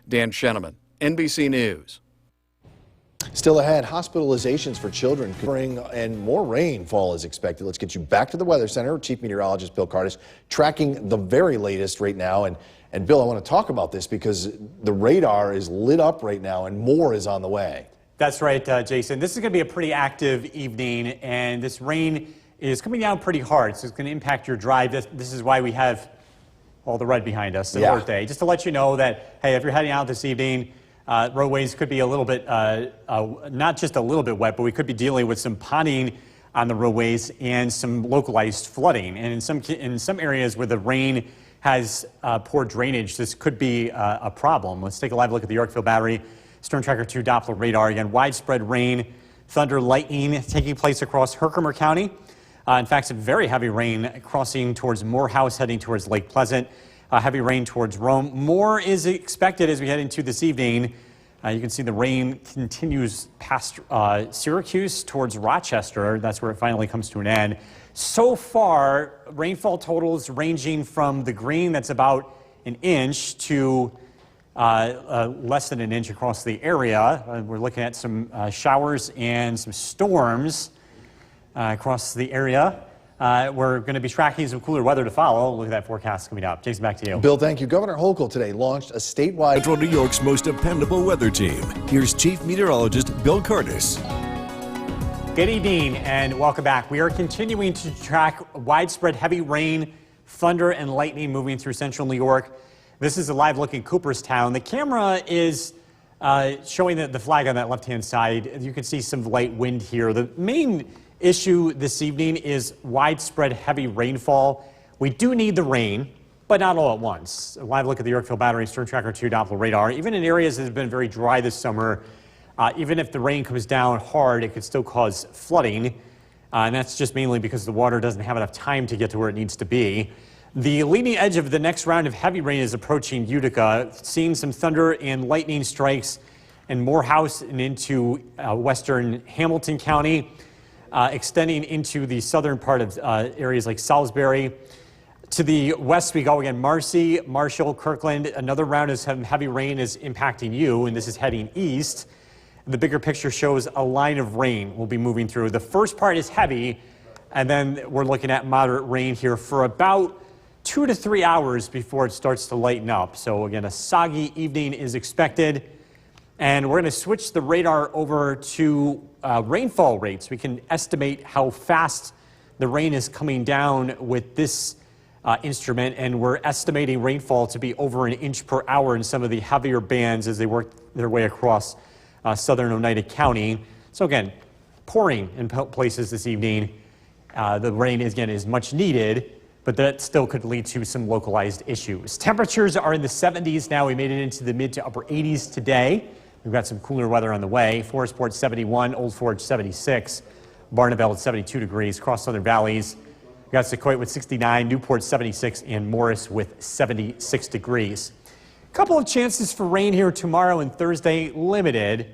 Dan Sheneman, NBC News. Still ahead, hospitalizations for children and more rainfall is expected. Let's get you back to the Weather Center. Chief Meteorologist Bill Kardis tracking the very latest right now. And Bill, I want to talk about this because the radar is lit up right now and more is on the way. That's right, Jason. This is going to be a pretty active evening, and this rain is coming down pretty hard, so it's going to impact your drive. This is why we have all the red behind us, Alert Day. Just to let you know that, hey, if you're heading out this evening, roadways could be a little bit, not just a little bit wet, but we could be dealing with some ponding on the roadways and some localized flooding. And in some areas where the rain has poor drainage, this could be a problem. Let's take a live look at the Yorkville Battery Storm Tracker 2 Doppler radar. Again, widespread rain, thunder, lightning taking place across Herkimer County. In fact, some very heavy rain crossing towards Morehouse, heading towards Lake Pleasant. Heavy rain towards Rome. More is expected as we head into this evening. You can see the rain continues past Syracuse towards Rochester. That's where it finally comes to an end. So far, rainfall totals ranging from the green, that's about an inch, to less than an inch across the area. We're looking at some showers and some storms across the area. We're going to be tracking some cooler weather to follow. Look at that forecast coming up. Jason, back to you. Bill, thank you. Governor Hochul today launched a statewide Central New York's most dependable weather team. Here's Chief Meteorologist Bill Kardis. Good evening and welcome back. We are continuing to track widespread heavy rain, thunder, and lightning moving through central New York. This is a live look in Cooperstown. The camera is showing the flag on that left-hand side. You can see some light wind here. The main issue this evening is widespread heavy rainfall. We do need the rain, but not all at once. A live look at the Yorkville Battery Storm Tracker 2 Doppler radar. Even in areas that have been very dry this summer, even if the rain comes down hard, it could still cause flooding. And that's just mainly because the water doesn't have enough time to get to where it needs to be. The leading edge of the next round of heavy rain is approaching Utica, seeing some thunder and lightning strikes in Morehouse and into western Hamilton County, extending into the southern part of areas like Salisbury. To the west we go again, Marcy, Marshall, Kirkland. Another round of heavy rain is impacting you, and this is heading east. The bigger picture shows a line of rain will be moving through. The first part is heavy, and then we're looking at moderate rain here for about 2 to 3 hours before it starts to lighten up. So again, a soggy evening is expected. And we're going to switch the radar over to rainfall rates. We can estimate how fast the rain is coming down with this instrument, and we're estimating rainfall to be over an inch per hour in some of the heavier bands as they work their way across southern Oneida County. So again, pouring in places this evening. The rain, again, is much needed, but that still could lead to some localized issues. Temperatures are in the 70s now. We made it into the mid to upper 80s today. We've got some cooler weather on the way. Forestport 71, Old Forge 76, Barneveld at 72 degrees, across Southern Valleys. We've got Sequoia with 69, Newport 76, and Morris with 76 degrees. A couple of chances for rain here tomorrow and Thursday, limited.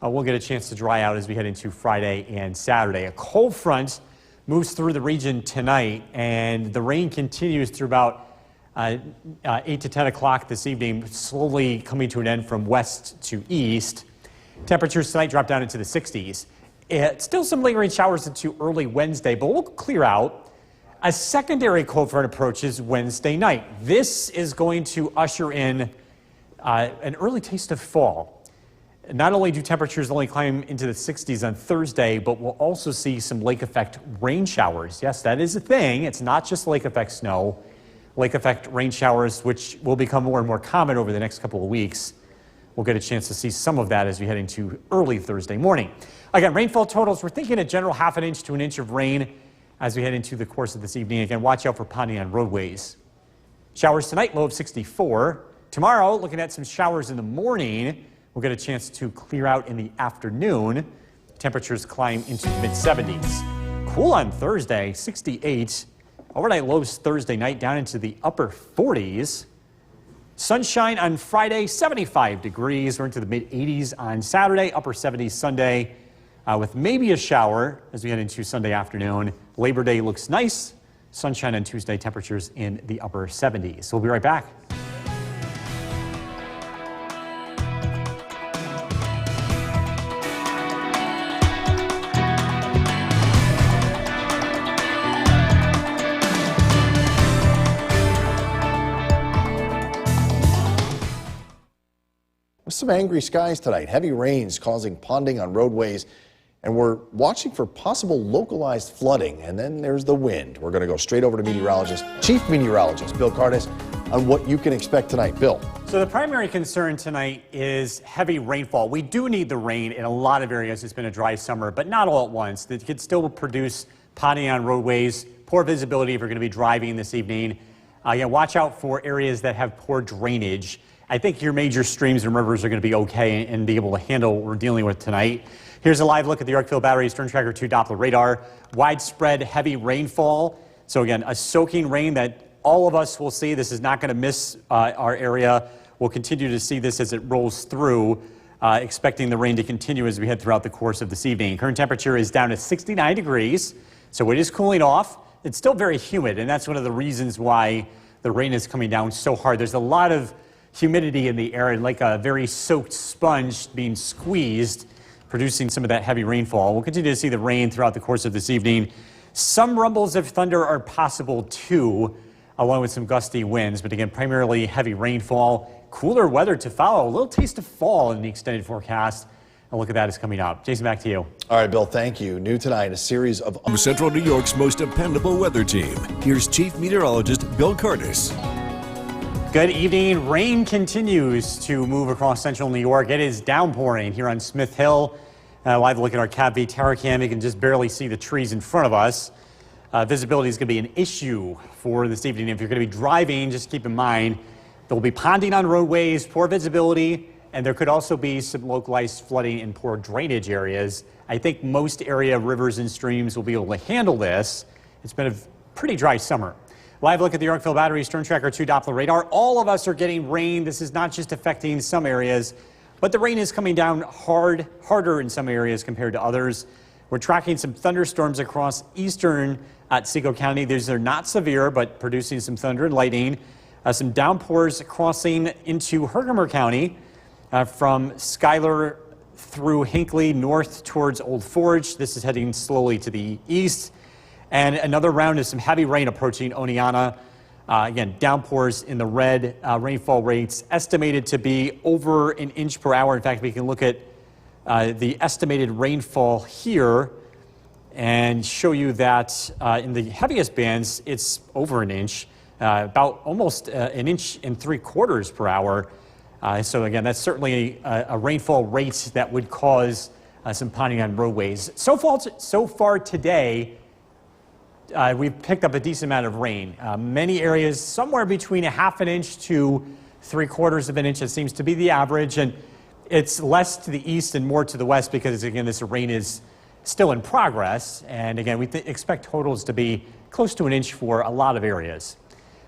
We'll get a chance to dry out as we head into Friday and Saturday. A cold front moves through the region tonight, and the rain continues through about 8 to 10 o'clock this evening, slowly coming to an end from west to east. Temperatures tonight drop down into the 60s. Still some lingering showers into early Wednesday, but we'll clear out. A secondary cold front approaches Wednesday night. This is going to usher in an early taste of fall. Not only do temperatures only climb into the 60s on Thursday, but we'll also see some lake effect rain showers. Yes, that is a thing. It's not just lake effect snow. Lake effect rain showers, which will become more and more common over the next couple of weeks. We'll get a chance to see some of that as we head into early Thursday morning. Again, rainfall totals, we're thinking a general half an inch to an inch of rain as we head into the course of this evening. Again, watch out for ponding on roadways. Showers tonight, low of 64. Tomorrow, looking at some showers in the morning. We'll get a chance to clear out in the afternoon. Temperatures climb into the mid-70s. Cool on Thursday, 68. Overnight lows Thursday night down into the upper 40s. Sunshine on Friday, 75 degrees. We're into the mid-80s on Saturday, upper 70s Sunday, with maybe a shower as we head into Sunday afternoon. Labor Day looks nice. Sunshine on Tuesday, temperatures in the upper 70s. We'll be right back. Some angry skies tonight, heavy rains causing ponding on roadways, and we're watching for possible localized flooding. And then there's the wind. We're going to go straight over to Chief Meteorologist Bill Cardis on what you can expect tonight. Bill. So the primary concern tonight is heavy rainfall. We do need the rain in a lot of areas. It's been a dry summer, but not all at once. It could still produce ponding on roadways, poor visibility if you're going to be driving this evening. Watch out for areas that have poor drainage. I think your major streams and rivers are going to be okay and be able to handle what we're dealing with tonight. Here's a live look at the Yorkville Battery Storm Tracker 2 Doppler radar. Widespread heavy rainfall. So again, a soaking rain that all of us will see. This is not going to miss our area. We'll continue to see this as it rolls through, expecting the rain to continue as we head throughout the course of this evening. Current temperature is down to 69 degrees, so it is cooling off. It's still very humid, and that's one of the reasons why the rain is coming down so hard. There's a lot of humidity in the air, and like a very soaked sponge being squeezed, producing some of that heavy rainfall. We'll continue to see the rain throughout the course of this evening. Some rumbles of thunder are possible too, along with some gusty winds, but again, primarily heavy rainfall. Cooler weather to follow. A little taste of fall in the extended forecast. A look at that is coming up. Jason, back to you. All right, Bill, thank you. New tonight, a series of Central New York's most dependable weather team. Here's Chief Meteorologist Bill Cardis. Good evening. Rain continues to move across central New York. It is downpouring here on Smith Hill. Live look at our CAV Terracam. You can just barely see the trees in front of us. Visibility is going to be an issue for this evening. If you're going to be driving, just keep in mind there will be ponding on roadways, poor visibility, and there could also be some localized flooding in poor drainage areas. I think most area rivers and streams will be able to handle this. It's been a pretty dry summer. Live look at the Yorkville Battery Storm Tracker 2 Doppler radar. All of us are getting rain. This is not just affecting some areas, but the rain is coming down harder in some areas compared to others. We're tracking some thunderstorms across eastern Otsego County. These are not severe, but producing some thunder and lightning. Some downpours crossing into Herkimer County from Schuyler through Hinckley north towards Old Forge. This is heading slowly to the east. And another round of some heavy rain approaching Oneonta. Again, downpours in the red, rainfall rates estimated to be over an inch per hour. In fact, we can look at the estimated rainfall here and show you that in the heaviest bands, it's over an inch. about almost an inch and 3/4 per hour. So again, that's certainly a rainfall rate that would cause some ponding on roadways. So far today, we've picked up a decent amount of rain. Many areas somewhere between 1/2 inch to 3/4 inch. It seems to be the average, and it's less to the east and more to the west because, again, this rain is still in progress. And again, we expect totals to be close to an inch for a lot of areas.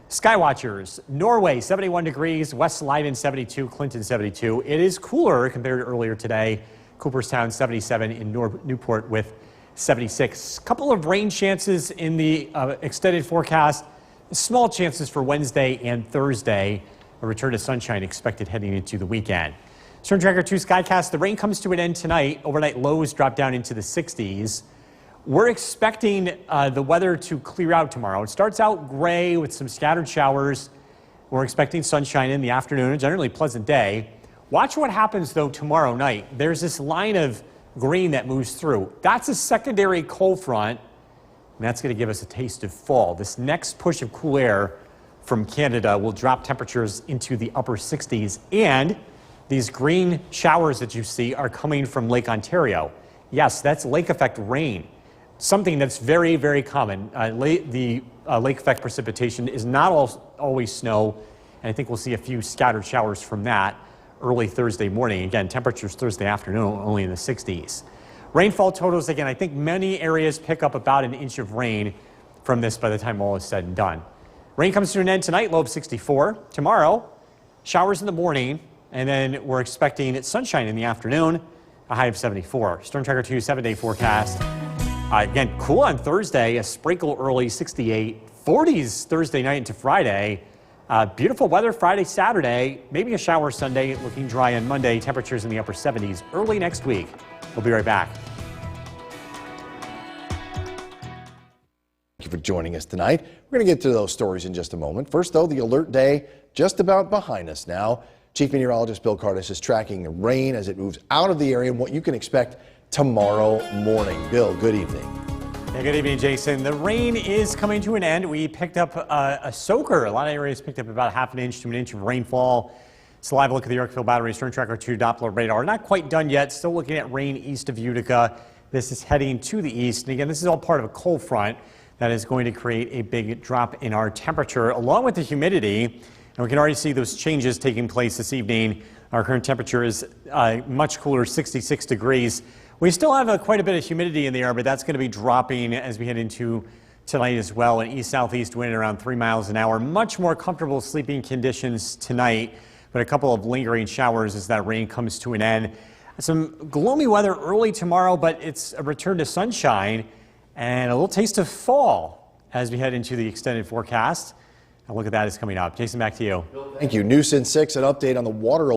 Skywatchers, Norway 71 degrees, West Leiden 72, Clinton 72. It is cooler compared to earlier today. Cooperstown 77 in Newport with 76. Couple of rain chances in the extended forecast. Small chances for Wednesday and Thursday. A return to sunshine expected heading into the weekend. Storm Tracker 2 Skycast, the rain comes to an end tonight. Overnight lows drop down into the 60s. We're expecting the weather to clear out tomorrow. It starts out gray with some scattered showers. We're expecting sunshine in the afternoon, a generally pleasant day. Watch what happens, though, tomorrow night. There's this line of green that moves through. That's a secondary cold front, and that's going to give us a taste of fall. This next push of cool air from Canada will drop temperatures into the upper 60s, and these green showers that you see are coming from Lake Ontario. Yes, that's lake effect rain. Something that's very, very common. The lake effect precipitation is not always snow, and I think we'll see a few scattered showers from that early Thursday morning. Again, temperatures Thursday afternoon only in the 60s. Rainfall totals, again, I think many areas pick up about an inch of rain from this by the time all is said and done. Rain comes to an end tonight, low of 64. Tomorrow, showers in the morning, and then we're expecting sunshine in the afternoon, a high of 74. Storm Tracker 2 7-day forecast. Again, cool on Thursday, a sprinkle early, 68. 40s Thursday night into Friday. Beautiful weather Friday, Saturday. Maybe a shower Sunday, looking dry on Monday. Temperatures in the upper 70s early next week. We'll be right back. Thank you for joining us tonight. We're going to get to those stories in just a moment. First, though, the alert day just about behind us now. Chief Meteorologist Bill Cardis is tracking the rain as it moves out of the area and what you can expect tomorrow morning. Bill, good evening. Yeah, good evening, Jason. The rain is coming to an end. We picked up a soaker. A lot of areas picked up about 1/2 inch to an inch of rainfall. It's a live look at the Yorkville Battery Storm Tracker 2 Doppler radar. Not quite done yet. Still looking at rain east of Utica. This is heading to the east. And again, this is all part of a cold front that is going to create a big drop in our temperature along with the humidity. And we can already see those changes taking place this evening. Our current temperature is much cooler, 66 degrees. We still have quite a bit of humidity in the air, but that's going to be dropping as we head into tonight as well. An east-southeast wind around 3 miles an hour. Much more comfortable sleeping conditions tonight, but a couple of lingering showers as that rain comes to an end. Some gloomy weather early tomorrow, but it's a return to sunshine and a little taste of fall as we head into the extended forecast. A look at that is coming up. Jason, back to you. Thank you. News Sin 6, an update on the water.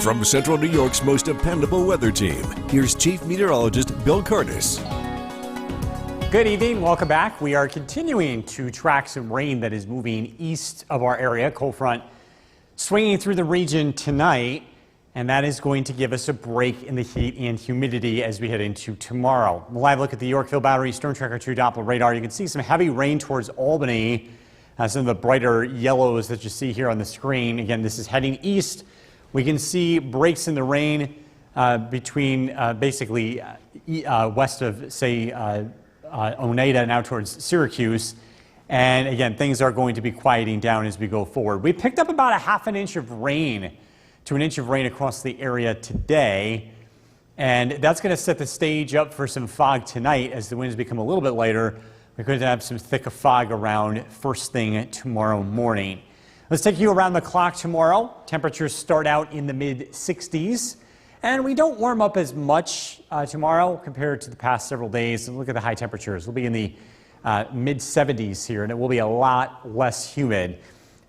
From Central New York's most dependable weather team, here's Chief Meteorologist Bill Cardis. Good evening. Welcome back. We are continuing to track some rain that is moving east of our area. Cold front swinging through the region tonight, and that is going to give us a break in the heat and humidity as we head into tomorrow. A live look at the Yorkville Battery Storm Tracker 2 Doppler radar. You can see some heavy rain towards Albany. Some of the brighter yellows that you see here on the screen. Again, this is heading east. We can see breaks in the rain between basically west of, say, Oneida now towards Syracuse. And again, things are going to be quieting down as we go forward. We picked up about 1/2 inch of rain to an inch of rain across the area today. And that's going to set the stage up for some fog tonight as the winds become a little bit lighter. We're going to have some thicker fog around first thing tomorrow morning. Let's take you around the clock tomorrow. Temperatures start out in the mid-60s, and we don't warm up as much tomorrow compared to the past several days. And look at the high temperatures. We'll be in the mid-70s here, and it will be a lot less humid.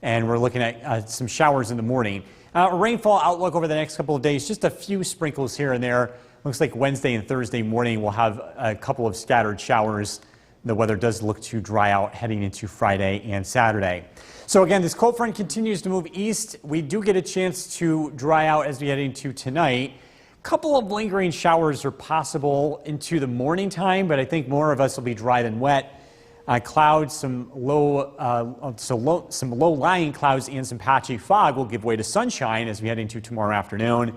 And we're looking at some showers in the morning. Rainfall outlook over the next couple of days, just a few sprinkles here and there. Looks like Wednesday and Thursday morning we'll have a couple of scattered showers. The weather does look to dry out heading into Friday and Saturday. So again, this cold front continues to move east. We do get a chance to dry out as we head into tonight. Couple of lingering showers are possible into the morning time, but I think more of us will be dry than wet. Clouds, some low-lying clouds and some patchy fog will give way to sunshine as we head into tomorrow afternoon.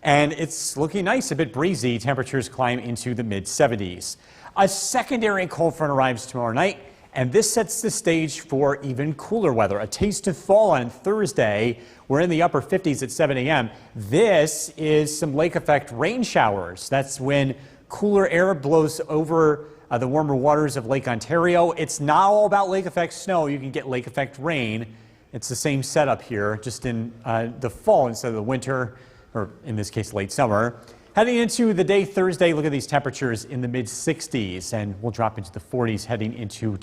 And it's looking nice, a bit breezy. Temperatures climb into the mid-70s. A secondary cold front arrives tomorrow night, and this sets the stage for even cooler weather. A taste of fall on Thursday. We're in the upper 50s at 7 a.m. This is some lake effect rain showers. That's when cooler air blows over the warmer waters of Lake Ontario. It's not all about lake effect snow. You can get lake effect rain. It's the same setup here, just in the fall instead of the winter, or in this case, late summer. Heading into the day Thursday, look at these temperatures in the mid-60s, and we'll drop into the 40s heading into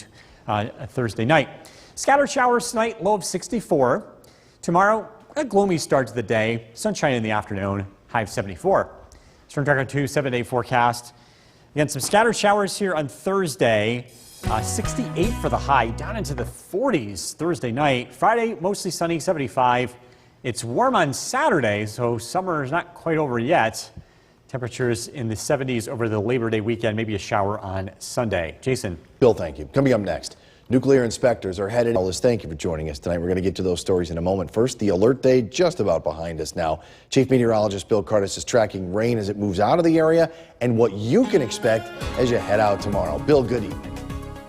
a Thursday night. Scattered showers tonight, low of 64. Tomorrow, a gloomy start to the day. Sunshine in the afternoon, high of 74. Storm Tracker 2 7-day forecast. Again, some scattered showers here on Thursday. 68 for the high, down into the 40s Thursday night. Friday, mostly sunny, 75. It's warm on Saturday, so summer is not quite over yet. Temperatures in the 70s over the Labor Day weekend, maybe a shower on Sunday. Jason. Bill, thank you. Coming up next, nuclear inspectors are headed. Thank you for joining us tonight. We're going to get to those stories in a moment. First, the alert day just about behind us now. Chief Meteorologist Bill Curtis is tracking rain as it moves out of the area and what you can expect as you head out tomorrow. Bill, good evening.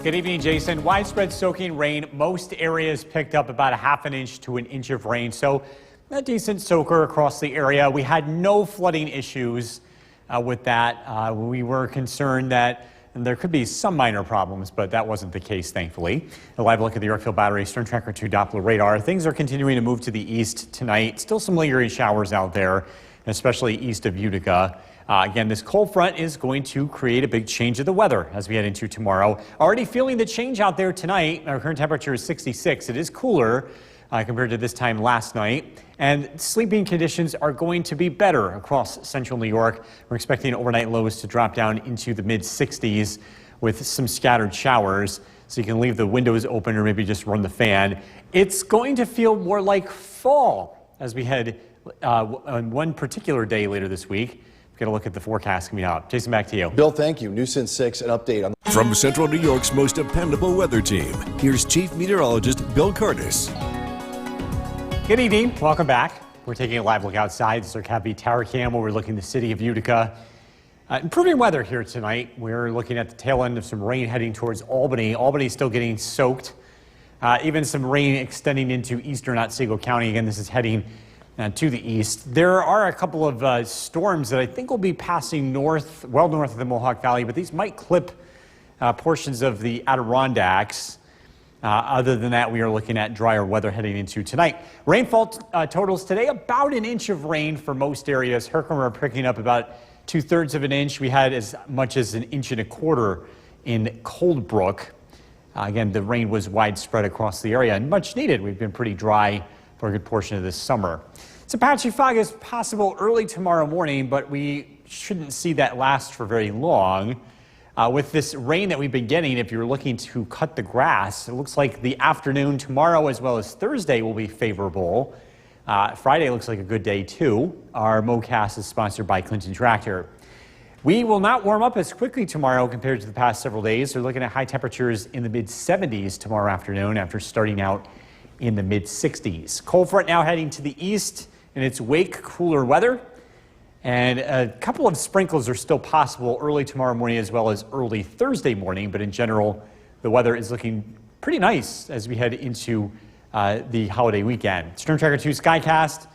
Good evening, Jason. Widespread soaking rain. Most areas picked up about a half an inch to an inch of rain, so a decent soaker across the area. We had no flooding issues with that. We were concerned that there could be some minor problems, but that wasn't the case, thankfully. A live look at the Yorkville Battery Storm Tracker 2 Doppler radar. Things are continuing to move to the east tonight. Still some lingering showers out there, especially east of Utica. Again, this cold front is going to create a big change of the weather as we head into tomorrow. Already feeling the change out there tonight. Our current temperature is 66. It is cooler compared to this time last night. And sleeping conditions are going to be better across central New York. We're expecting overnight lows to drop down into the mid-60s with some scattered showers. So you can leave the windows open or maybe just run the fan. It's going to feel more like fall as we head on one particular day later this week. Get a look at the forecast coming up. Jason, back to you. Bill, thank you. News Since 6, an update on. From Central New York's most dependable weather team, here's Chief Meteorologist Bill Curtis. Good evening. Welcome back. We're taking a live look outside. This is our Cappy Tower Cam overlooking the city of Utica. Improving weather here tonight. We're looking at the tail end of some rain heading towards Albany. Albany's still getting soaked. Even some rain extending into eastern Otsego County. Again, this is heading to the east. There are a couple of storms that I think will be passing north, well north of the Mohawk Valley, but these might clip portions of the Adirondacks. Other than that, we are looking at drier weather heading into tonight. Rainfall totals today, about an inch of rain for most areas. Herkimer picking up about 2/3 of an inch. We had as much as an inch and a quarter in Coldbrook. Again, the rain was widespread across the area and much needed. We've been pretty dry for a good portion of this summer. Some patchy fog is possible early tomorrow morning, but we shouldn't see that last for very long. With this rain that we've been getting, if you're looking to cut the grass, it looks like the afternoon tomorrow as well as Thursday will be favorable. Friday looks like a good day too. Our MoCast is sponsored by Clinton Tractor. We will not warm up as quickly tomorrow compared to the past several days. We're looking at high temperatures in the mid-70s tomorrow afternoon after starting out in the mid-60s. Cold front now heading to the east in its wake, cooler weather. And a couple of sprinkles are still possible early tomorrow morning as well as early Thursday morning. But in general, the weather is looking pretty nice as we head into the holiday weekend. Storm Tracker 2 Skycast.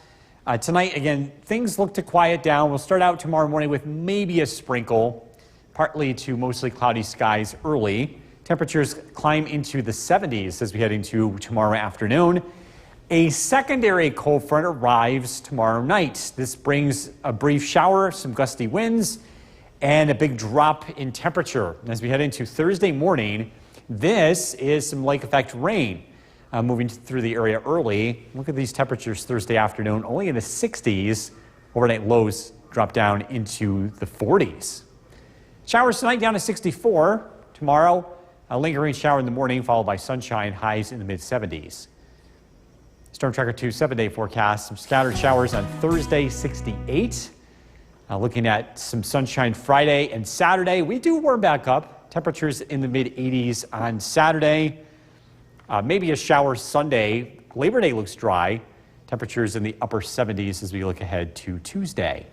Tonight, again, things look to quiet down. We'll start out tomorrow morning with maybe a sprinkle, partly to mostly cloudy skies early. Temperatures climb into the 70s as we head into tomorrow afternoon. A secondary cold front arrives tomorrow night. This brings a brief shower, some gusty winds, and a big drop in temperature. As we head into Thursday morning, this is some lake effect rain moving through the area early. Look at these temperatures Thursday afternoon, only in the 60s. Overnight lows drop down into the 40s. Showers tonight down to 64. Tomorrow, a lingering shower in the morning, followed by sunshine, highs in the mid-70s. Storm Tracker 2 7-day forecast. Some scattered showers on Thursday, 68. Looking at some sunshine Friday and Saturday, we do warm back up. Temperatures in the mid-80s on Saturday. Maybe a shower Sunday. Labor Day looks dry. Temperatures in the upper 70s as we look ahead to Tuesday.